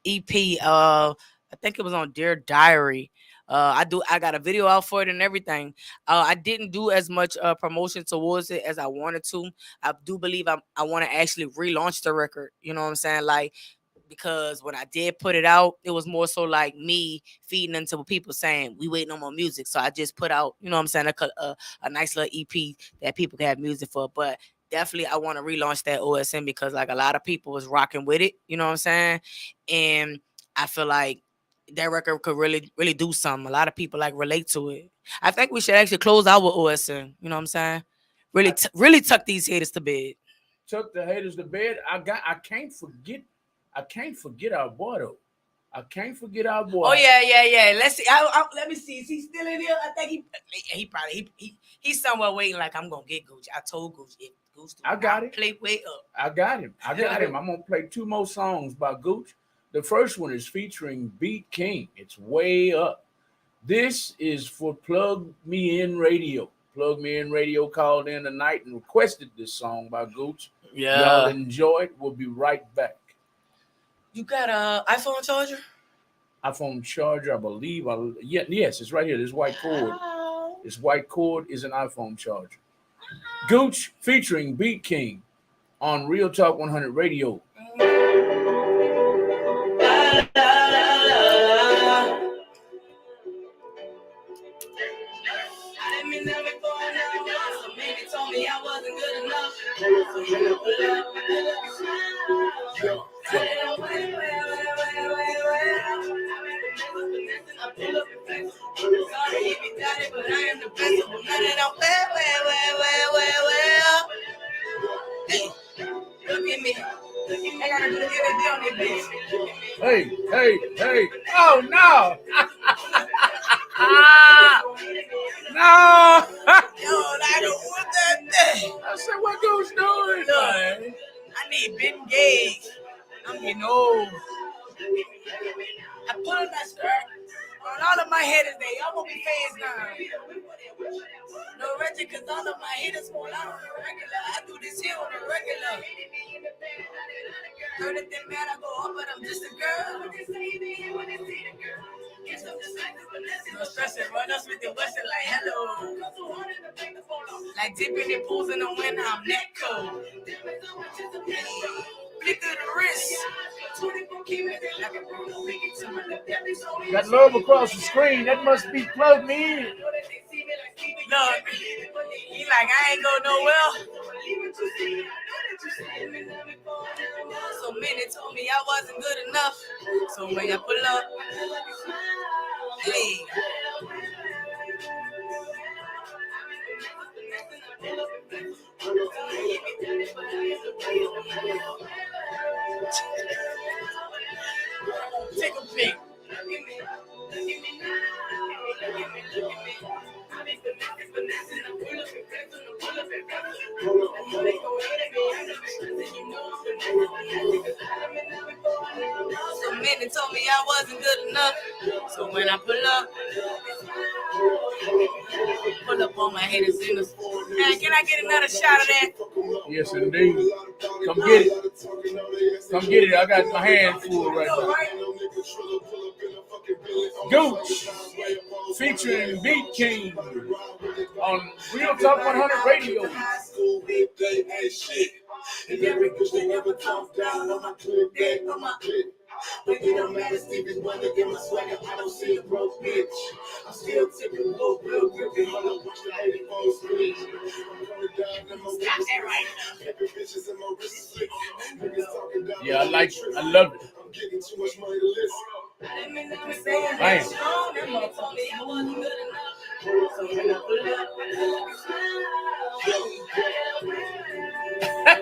Speaker 2: EP. I think it was on Dear Diary. I got a video out for it and everything. I didn't do as much promotion towards it as I wanted to. I do believe I want to actually relaunch the record. You know what I'm saying? Like, because when I did put it out, it was more so like me feeding into people saying we waiting on more music. So I just put out, you know what I'm saying, a nice little EP that people can have music for. But definitely I want to relaunch that OSN, because like a lot of people was rocking with it, you know what I'm saying? And I feel like that record could really, really do something. A lot of people like relate to it. I think we should actually close out with OSN, you know what I'm saying? Really tuck these haters to bed.
Speaker 1: Tuck the haters to bed. I can't forget our boy though. I can't forget our boy.
Speaker 2: Oh yeah. Let's see. Let me see. Is he still in here? I think he probably he's somewhere waiting. Like I'm gonna get Gooch. I told Gooch if Gooch do
Speaker 1: I got
Speaker 2: not
Speaker 1: it.
Speaker 2: play way up.
Speaker 1: I got him. I'm gonna play 2 more songs by Gooch. The first one is featuring Beat King. It's Way Up. This is for Plug Me In Radio. Plug Me In Radio called in tonight and requested this song by Gooch. Y'all enjoy it. We'll be right back.
Speaker 2: You got a iPhone charger?
Speaker 1: iPhone charger, I believe. Yes, it's right here. This white cord. This white cord is an iPhone charger. Gooch featuring Beat King on Real Talk 100 Radio.
Speaker 2: Me, I wasn't good enough. Sorry if you got it, but I am the best. Hey, look at me. I gotta do it on this bitch.
Speaker 1: Hey. Oh, no. No.
Speaker 2: Yo, I don't want that thing.
Speaker 1: I said, what Gooch doing?
Speaker 2: Look, I need big gauge. I'm getting old. I put on my skirt. All of my haters, they all gonna be phased now. No Reggie, cause all of my haters fall out on the regular. I do this here on the regular. Heard it, man, I go up, but I'm just a girl. No stressing, run us with the western like hello. Like dipping in pools in the winter, I'm neck cold. Flick through the wrist.
Speaker 1: That love across the screen, that must be Plug Me In.
Speaker 2: Look, he like, I ain't going nowhere. So many told me I wasn't good enough. So when I pull up, hey. Take a pic. So many told me I wasn't good enough. So when I pull up on my haters in the school. Man, can I get another shot of that?
Speaker 1: Yes, indeed. Come get it. Come get it. I got my hands full right now. Gooch featuring Beat King on Real Talk 100 Radio.
Speaker 5: And every Christian ever comes down on my clip day, on my clip. But it don't matter, Stevie's wonder, get my swagger, I don't see a broke bitch. I'm still tipping low, real gripping, hold up, watch the 84 street. I'm coming down, and my wrist is right now. Every bitch is in my wrist is slick. Niggas talking down.
Speaker 1: Yeah, I love it.
Speaker 5: I'm getting too much money to list.
Speaker 1: Man.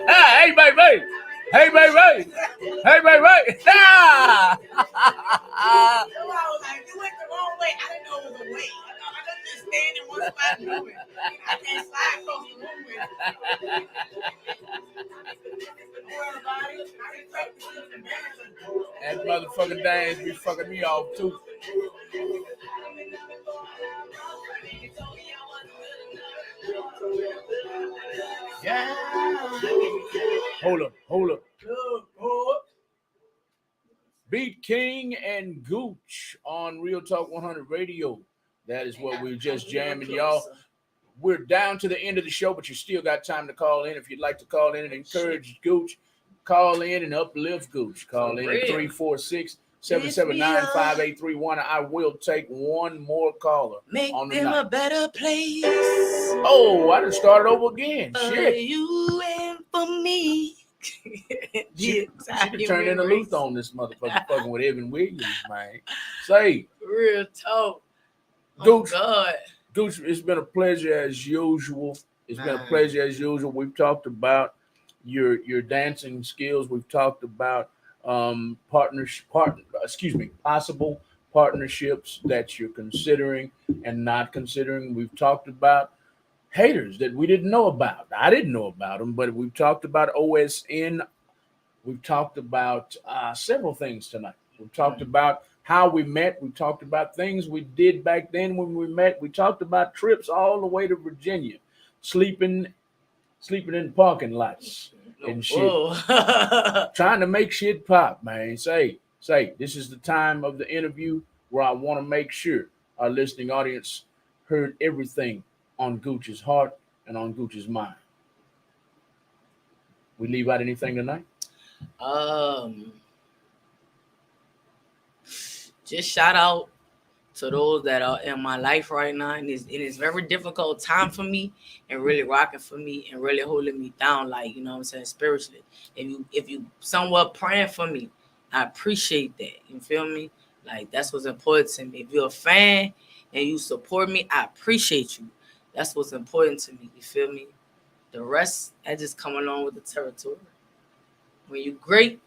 Speaker 1: Hey, baby. Hey, baby. Hey, baby. Ah!
Speaker 2: I was like, you went the wrong way. I didn't know it was a way. I just stand in one spot and do it. I can't slide across the room with it.
Speaker 1: That motherfucking dance be fucking me off too. Yeah. Hold up. Beat King and Gooch on Real Talk 100 Radio. That is what we're just jamming, y'all. We're down to the end of the show, but you still got time to call in. If you'd like to call in and encourage Gooch, call in and uplift Gooch. Call in at 346-779-5831. I will take one more caller.
Speaker 2: Make
Speaker 1: on the
Speaker 2: them
Speaker 1: night.
Speaker 2: a better place.
Speaker 1: Oh, I done started over again.
Speaker 2: For
Speaker 1: Shit.
Speaker 2: you and for me.
Speaker 1: She turned in a Luther on this motherfucker fucking with Evan Williams, man. Say,
Speaker 2: real talk.
Speaker 1: Gooch,
Speaker 2: God.
Speaker 1: Gooch, it's been a pleasure as usual. It's been a pleasure as usual. We've talked about your dancing skills. We've talked about possible partnerships that you're considering and not considering. We've talked about haters that we didn't know about. I didn't know about them, but we've talked about OSN. We've talked about several things tonight. We've talked about how we met. We talked about things we did back then when we met. We talked about trips all the way to Virginia, sleeping in parking lots and shit,
Speaker 2: Whoa.
Speaker 1: trying to make shit pop, man. Say, this is the time of the interview where I want to make sure our listening audience heard everything on Gooch's heart and on Gooch's mind. We leave out anything tonight?
Speaker 2: Just shout out to those that are in my life right now, and it is very difficult time for me, and really rocking for me, and really holding me down, like, you know what I'm saying, spiritually. If you somewhat praying for me, I appreciate that. You feel me? Like, that's what's important to me. If you're a fan and you support me, I appreciate you. That's what's important to me. You feel me? The rest, that just come along with the territory. When you're great,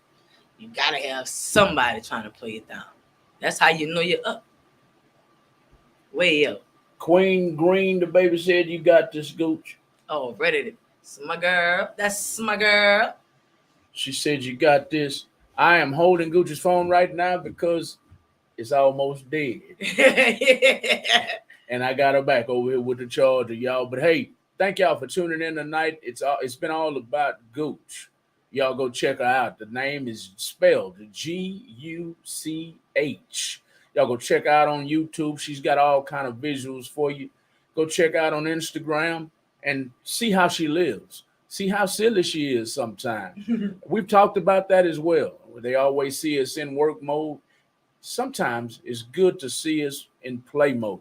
Speaker 2: you gotta have somebody trying to play it down. That's how you know you're up. Way up.
Speaker 1: Queen Green, the baby said, you got this, Gooch.
Speaker 2: Oh, ready to. That's my girl. That's my girl.
Speaker 1: She said, you got this. I am holding Gooch's phone right now because it's almost dead. And I got her back over here with the charger, y'all. But hey, thank y'all for tuning in tonight. It's been all about Gooch. Y'all go check her out. The name is spelled Guch. Y'all go check out on YouTube. She's got all kind of visuals for you. Go check out on Instagram and see how she lives. See how silly she is sometimes. We've talked about that as well. They always see us in work mode. Sometimes it's good to see us in play mode.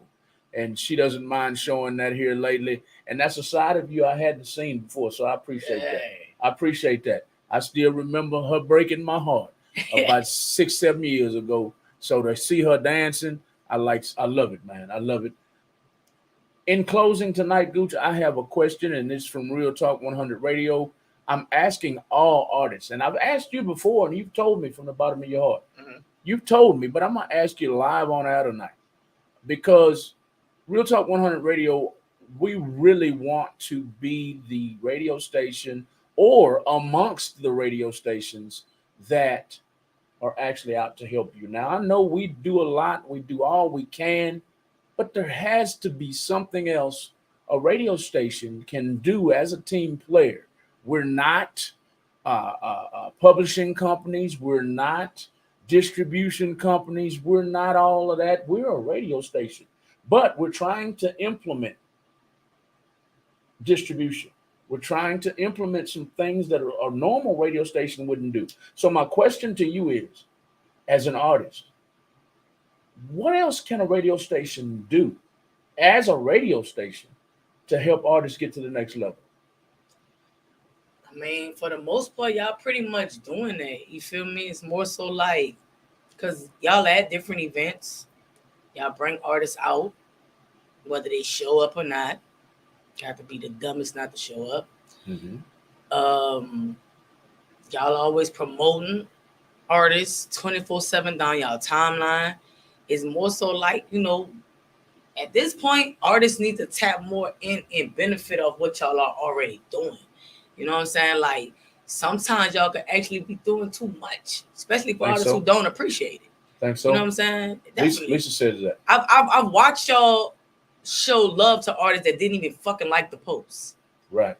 Speaker 1: And she doesn't mind showing that here lately. And that's a side of you I hadn't seen before. So I appreciate that. I appreciate that. I still remember her breaking my heart about 6-7 years ago. So to see her dancing, I love it, man. I love it. In closing tonight, Gooch, I have a question, and it's from Real Talk 100 Radio. I'm asking all artists, and I've asked you before, and you've told me from the bottom of your heart. Mm-hmm. You've told me, but I'm going to ask you live on air tonight, because Real Talk 100 Radio, we really want to be the radio station or amongst the radio stations that are actually out to help you. Now, I know we do a lot. We do all we can, but there has to be something else a radio station can do as a team player. We're not publishing companies. We're not distribution companies. We're not all of that. We're a radio station, but we're trying to implement distribution. We're trying to implement some things that a normal radio station wouldn't do. So my question to you is, as an artist, what else can a radio station do as a radio station to help artists get to the next level?
Speaker 2: I mean, for the most part, y'all pretty much doing that. You feel me? It's more so like, because y'all at different events, y'all bring artists out, whether they show up or not. You have to be the dumbest not to show up.
Speaker 1: Mm-hmm.
Speaker 2: Y'all always promoting artists 24/7 down y'all timeline. It's more so like, you know, at this point, artists need to tap more in benefit of what y'all are already doing. You know what I'm saying? Like, sometimes y'all could actually be doing too much, especially for artists who don't appreciate it.
Speaker 1: Think so?
Speaker 2: You know what I'm saying?
Speaker 1: Lisa says that.
Speaker 2: I've watched y'all show love to artists that didn't even fucking like the post.
Speaker 1: Right.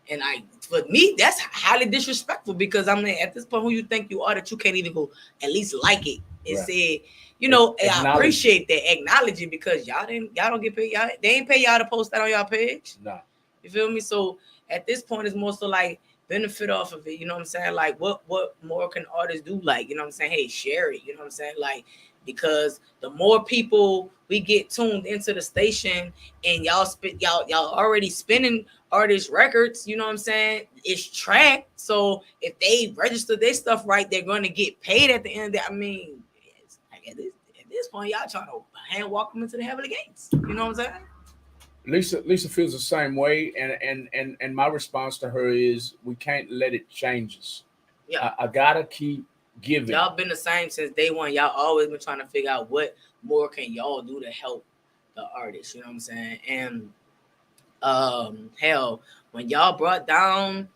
Speaker 2: And for me, that's highly disrespectful, because I mean, at this point, who you think you are that you can't even go at least like it and say, you know, I appreciate that, acknowledge it, because y'all don't get paid. They ain't pay y'all to post that on y'all page.
Speaker 1: Nah.
Speaker 2: You feel me? So at this point, it's more so like benefit off of it. You know what I'm saying? Like, what more can artists do? Like, you know what I'm saying? Hey, share it. You know what I'm saying? Like, because the more people we get tuned into the station, and y'all already spinning artist records, you know what I'm saying? It's tracked. So if they register their stuff right, they're going to get paid at the end of that. I mean, at this point, y'all trying to hand walk them into the heavenly gates. You know what I'm saying?
Speaker 1: Lisa feels the same way, and my response to her is, we can't let it change us.
Speaker 2: Yeah.
Speaker 1: I gotta keep giving.
Speaker 2: Y'all been the same since day one. Y'all always been trying to figure out what more can y'all do to help the artists. You know what I'm saying? And hell, when y'all brought down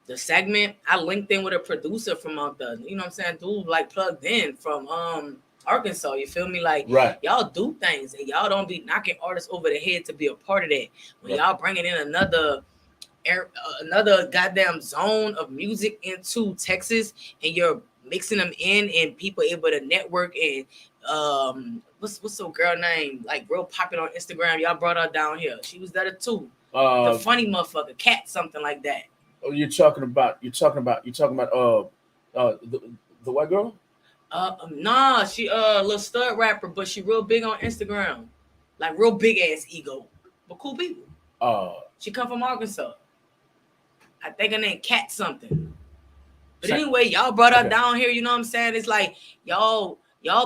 Speaker 2: the segment, I linked in with a producer from you know what I'm saying, dude like plugged in from Arkansas. You feel me? Like
Speaker 1: Right.
Speaker 2: y'all do things and y'all don't be knocking artists over the head to be a part of that. When
Speaker 1: Right.
Speaker 2: y'all bringing in another goddamn zone of music into Texas and you're mixing them in and people able to network and what's the girl name like real popular on Instagram? Y'all brought her down here. She was there too. The funny motherfucker, Cat, something like that.
Speaker 1: Oh, you're talking about the white girl?
Speaker 2: Nah, she little stud rapper, but she real big on Instagram, like real big ass ego, but cool people. She come from Arkansas. I think her name Cat something. But anyway, y'all brought her down here. You know what I'm saying? It's like y'all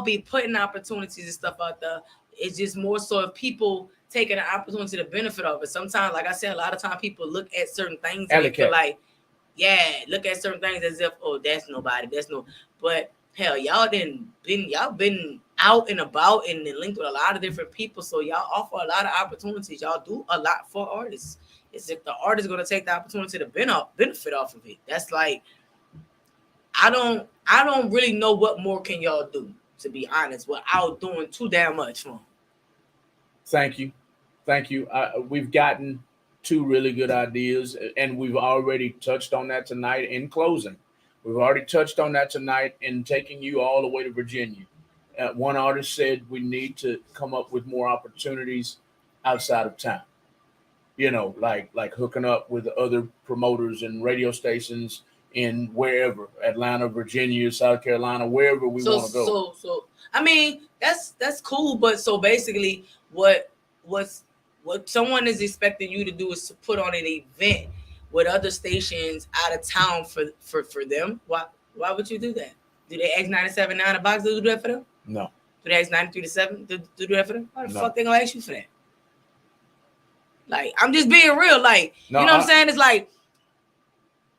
Speaker 2: be putting opportunities and stuff out there. It's just more so if people taking an opportunity to benefit of it. Sometimes, like I said, a lot of times people look at certain things and they feel like, look at certain things as if, oh, that's nobody, that's no. But hell, y'all been out and about and linked with a lot of different people. So y'all offer a lot of opportunities. Y'all do a lot for artists. It's if the artist is gonna take the opportunity to benefit off of it. That's like, I don't really know what more can y'all do, to be honest, without doing too damn much for them.
Speaker 1: Thank you. We've gotten two really good ideas, and we've already touched on that tonight in closing. We've already touched on that tonight in taking you all the way to Virginia. One artist said we need to come up with more opportunities outside of town. You know, like hooking up with other promoters and radio stations in wherever, Atlanta, Virginia, South Carolina, wherever we want to go.
Speaker 2: So I mean, that's cool, but so basically what someone is expecting you to do is to put on an event with other stations out of town for them. Why would you do that? Do they ask 97.9 a box to do that for them?
Speaker 1: No.
Speaker 2: Do they ask 93.7 to do that for them? Why the
Speaker 1: No.
Speaker 2: fuck they gonna ask you for that? Like, I'm just being real. Like, you know what I'm saying? It's like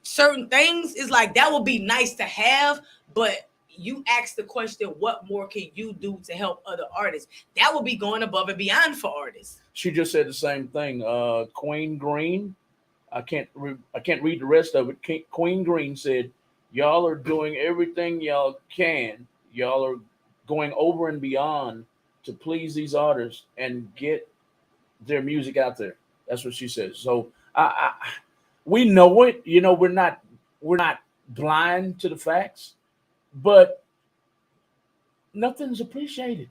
Speaker 2: certain things is like that would be nice to have, but you ask the question, what more can you do to help other artists? That would be going above and beyond for artists.
Speaker 1: She just said the same thing. Queen Green, I can't read the rest of it. Queen Green said, y'all are doing everything y'all can. Y'all are going over and beyond to please these artists and get their music out there. That's what she says. So we know it. You know, we're not blind to the facts, but nothing's appreciated.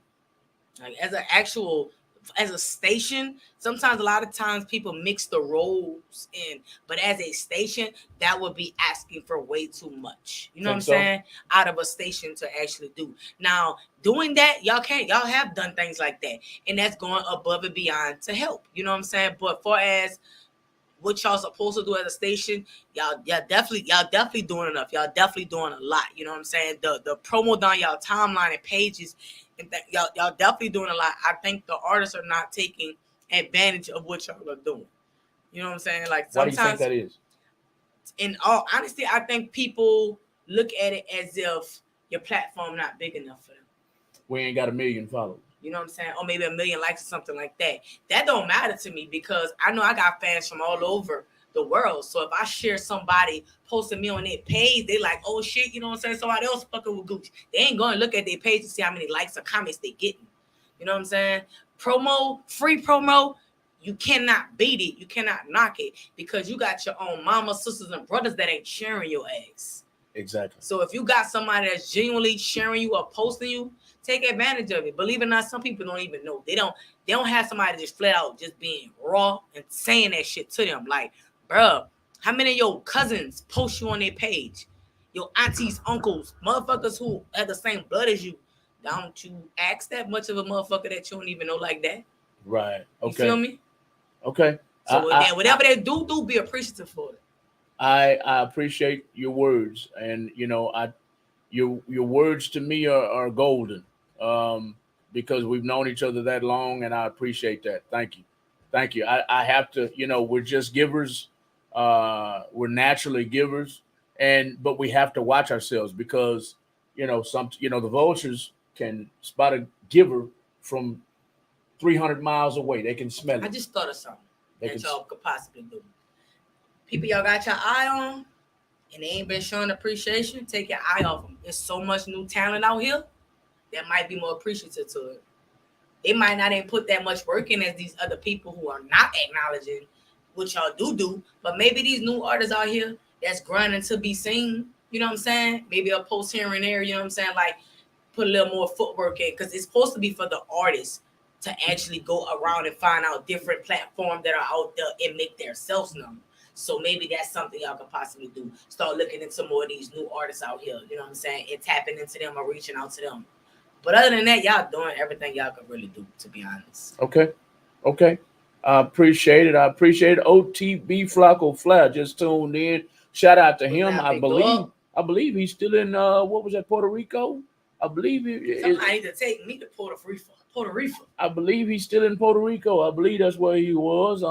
Speaker 2: Like as a station, sometimes a lot of times people mix the roles in, but as a station, that would be asking for way too much. You know what I'm saying? Out of a station to actually do. Now, doing that, y'all have done things like that, and that's going above and beyond to help. You know what I'm saying? But for as what y'all supposed to do as a station, y'all definitely doing enough. Y'all definitely doing a lot. You know what I'm saying? The promo down y'all timeline and pages, and y'all definitely doing a lot. I think the artists are not taking advantage of what y'all are doing. You know what I'm saying? Like, sometimes,
Speaker 1: why do you think that is?
Speaker 2: In all honesty, I think people look at it as if your platform not big enough for them.
Speaker 1: We ain't got 1 million followers.
Speaker 2: You know what I'm saying? Or maybe 1 million likes or something like that. That don't matter to me because I know I got fans from all over the world. So if I share somebody posting me on their page, they like, oh shit, you know what I'm saying? Somebody else fucking with Gucci. They ain't going to look at their page to see how many likes or comments they getting. You know what I'm saying? Free promo, you cannot beat it. You cannot knock it because you got your own mama, sisters, and brothers that ain't sharing your ass.
Speaker 1: Exactly.
Speaker 2: So if you got somebody that's genuinely sharing you or posting you, take advantage of it. Believe it or not, some people don't even know. They don't have somebody just flat out just being raw and saying that shit to them. Like, bruh, how many of your cousins post you on their page? Your aunties, uncles, motherfuckers who have the same blood as you. Don't you ask that much of a motherfucker that you don't even know like that?
Speaker 1: Right. Okay.
Speaker 2: You feel me?
Speaker 1: Okay.
Speaker 2: So whatever they do, be appreciative for it.
Speaker 1: I appreciate your words, and you know, your words to me are golden, because we've known each other that long, and I appreciate that. Thank you. I have to, you know, we're just givers, we're naturally givers, but we have to watch ourselves because The vultures can spot a giver from 300 miles away. They can smell
Speaker 2: I
Speaker 1: it.
Speaker 2: just thought of something
Speaker 1: They
Speaker 2: that
Speaker 1: can.
Speaker 2: y'all could possibly do. People y'all got your eye on, and they ain't been showing appreciation. Take your eye off them. There's so much new talent out here that might be more appreciative to it. They might not even put that much work in as these other people who are not acknowledging what y'all do. But maybe these new artists out here that's grinding to be seen. You know what I'm saying? Maybe a post here and there. You know what I'm saying? Like put a little more footwork in because it's supposed to be for the artists to actually go around and find out different platforms that are out there and make themselves known. So maybe that's something y'all could possibly do. Start looking into more of these new artists out here. You know what I'm saying? And tapping into them or reaching out to them. But other than that, y'all doing everything y'all could really do, to be honest.
Speaker 1: Okay. I appreciate it. OTB Flacco Flair just tuned in. Shout out to him. I believe he's still in what was that, Puerto Rico? I believe
Speaker 2: somebody need to take me to Puerto Rico.
Speaker 1: I believe he's still in Puerto Rico. I believe that's where he was.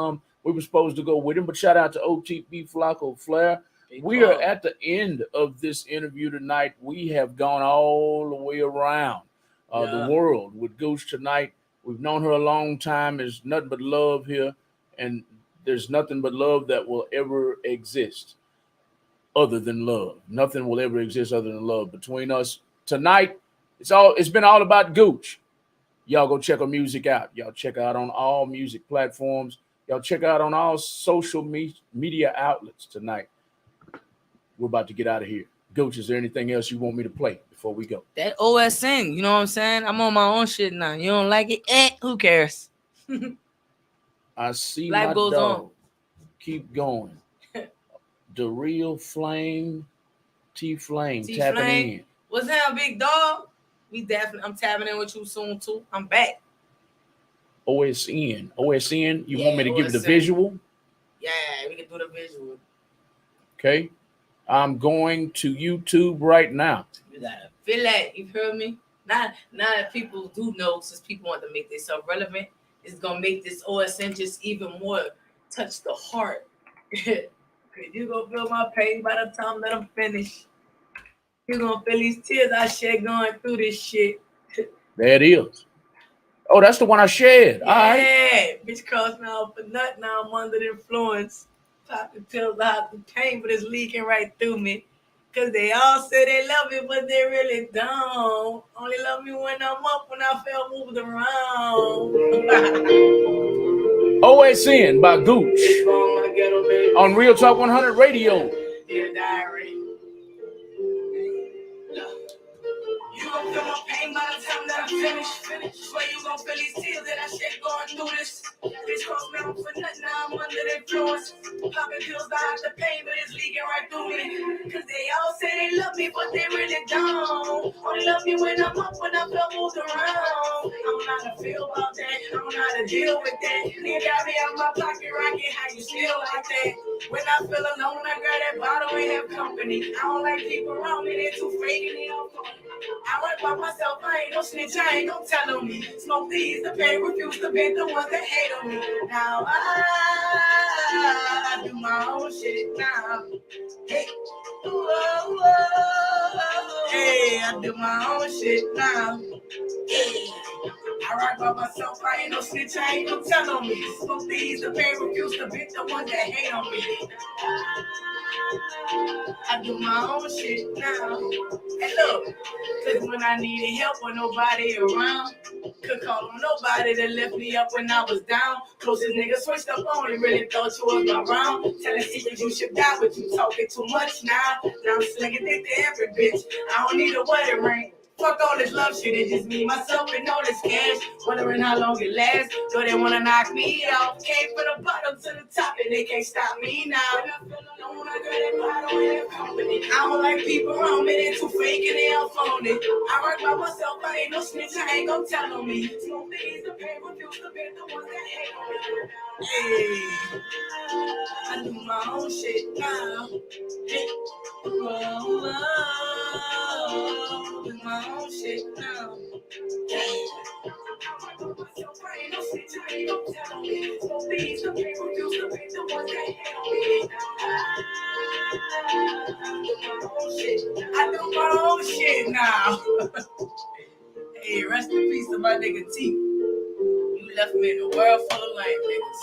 Speaker 1: We were supposed to go with him, but shout out to OTB Flacco Flair. We are at the end of this interview tonight. We have gone all the way around the world with Gooch tonight. We've known her a long time. There's nothing but love here, and there's nothing but love that will ever exist other than love. Nothing will ever exist other than love between us. Tonight, it's been all about Gooch. Y'all go check her music out. Y'all check her out on all music platforms. Y'all check her out on all social media outlets tonight. We're about to get out of here. Gooch, is there anything else you want me to play before we go?
Speaker 2: That OSN, you know what I'm saying? I'm on my own shit now. You don't like it? Who cares?
Speaker 1: I see
Speaker 2: Life
Speaker 1: my
Speaker 2: goes
Speaker 1: dog.
Speaker 2: on.
Speaker 1: Keep going. The real Flame, T-Flame, tapping
Speaker 2: T-Flame.
Speaker 1: in.
Speaker 2: What's up, big dog? I'm tapping in with you soon too. I'm back.
Speaker 1: OSN. You
Speaker 2: Yeah,
Speaker 1: want me to give you the
Speaker 2: OSN.
Speaker 1: visual?
Speaker 2: Yeah, we can do the visual.
Speaker 1: Okay. I'm going to YouTube right now.
Speaker 2: You gotta feel that. You heard me? Now that people do know, since people want to make themselves relevant, it's gonna make this OSN just even more touch the heart. You gonna feel my pain by the time that I'm finished. You gonna feel these tears I shed going through this shit.
Speaker 1: There it is. Oh, that's the one I shared.
Speaker 2: Yeah,
Speaker 1: All right.
Speaker 2: bitch crossed me out for nut. Now I'm under the influence. Popping pills out the pain, but it's leaking right through me. Cause they all say they love me, but they really don't. Only love me when I'm up, when I feel moved around.
Speaker 1: OSN by Gooch on Real Talk 100 Radio.
Speaker 2: Dear diary. You gon' feel my pain by the time that I finish. Swear you gon' feel these tears that I shed going through this. Bitch crossed me out for nothing, now I'm under the influence. Popping pills to hide the pain, but it's leaking right through me. Cause they all say they love me, but they really don't. Only love me when I'm up, when I feel moved around. I don't know how to feel about that, I don't know how to deal with that. Nigga got me out my pocket, rocking how you feel like that. When I feel alone, I grab that bottle and have company. I don't like people around me, they too fake and they all phony. I work by myself, I ain't no snitch, I ain't no tell on me. Smoke these, the pain, refuse to bend the ones that hate on me. Now I do my own shit now. Hey, whoa, whoa. Hey, I do my own shit now. Hey. I rock by myself, I ain't no snitch, I ain't no tell on me. Smoke these, the pain, refuse to bend the ones that hate on me. I do my own shit now. Hey, look, cause when I needed help with nobody around, could call on nobody that left me up when I was down. Closest nigga switched up on me, really thought you was my round. Telling secrets you should die, but you talking too much now. Now I'm slinging dick to every bitch. I don't need a wedding ring. Fuck all this love shit, it's just me, myself, and all this cash. Wondering how long it lasts, so they wanna knock me out. Came from the bottom to the top, and they can't stop me now. When I feel alone, I grab that bottle and that company. I don't like people around me, they too fake and they all phony. I work by myself, I ain't no snitch, I ain't gon' tell on me. Smoke these, the pain, refuse to be the ones that hate on me. Hey, I do my own shit now. Hey, whoa, whoa, do my own shit now. Hey. I ain't no snitch, I ain't gon' tell on me. Smoke these, the pain, refuse to be the ones that hate on me. I do my own shit now. Hey, rest in peace to my nigga T. You left me in a world full of lame niggas.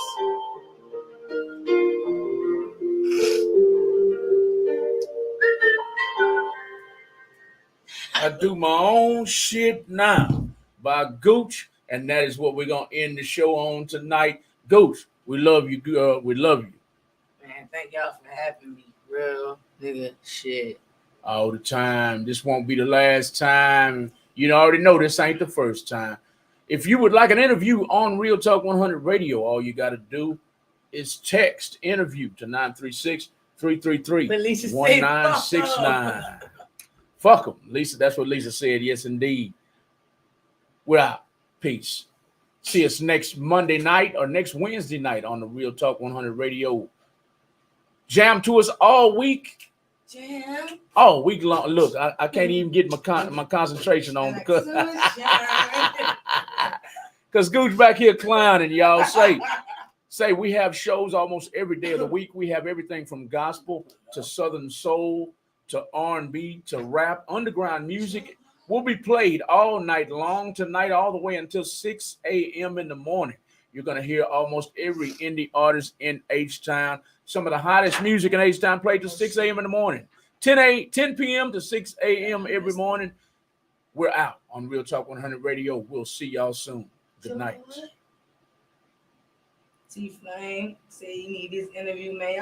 Speaker 1: I do my own shit now by Gooch, and that is what we're gonna end the show on tonight. Gooch, we love you. We love you
Speaker 2: Man, thank y'all for having me. Real nigga shit.
Speaker 1: all the time. This won't be the last time. You already know this ain't the first time. If you would like an interview on Real Talk 100 Radio, all you got to do is text interview to 936-333-1969. Fuck them, Lisa. That's what Lisa said. Yes, indeed. We're out. Peace. See us next Monday night or next Wednesday night on the Real Talk 100 Radio. Jam to us all week.
Speaker 2: Jam.
Speaker 1: All week long. Look, I can't even get my concentration on because Gooch back here clowning, y'all. Say we have shows almost every day of the week. We have everything from gospel to Southern soul to R&B to rap, underground music will be played all night long tonight, all the way until 6 a.m. in the morning. You're going to hear almost every indie artist in H-Town. Some of the hottest music in H-Town played till 6 a.m. in the morning. 10 p.m. to 6 a.m. every morning. We're out on Real Talk 100 Radio. We'll see y'all soon. Good night.
Speaker 2: T-Flame say you need this interview, man. Y'all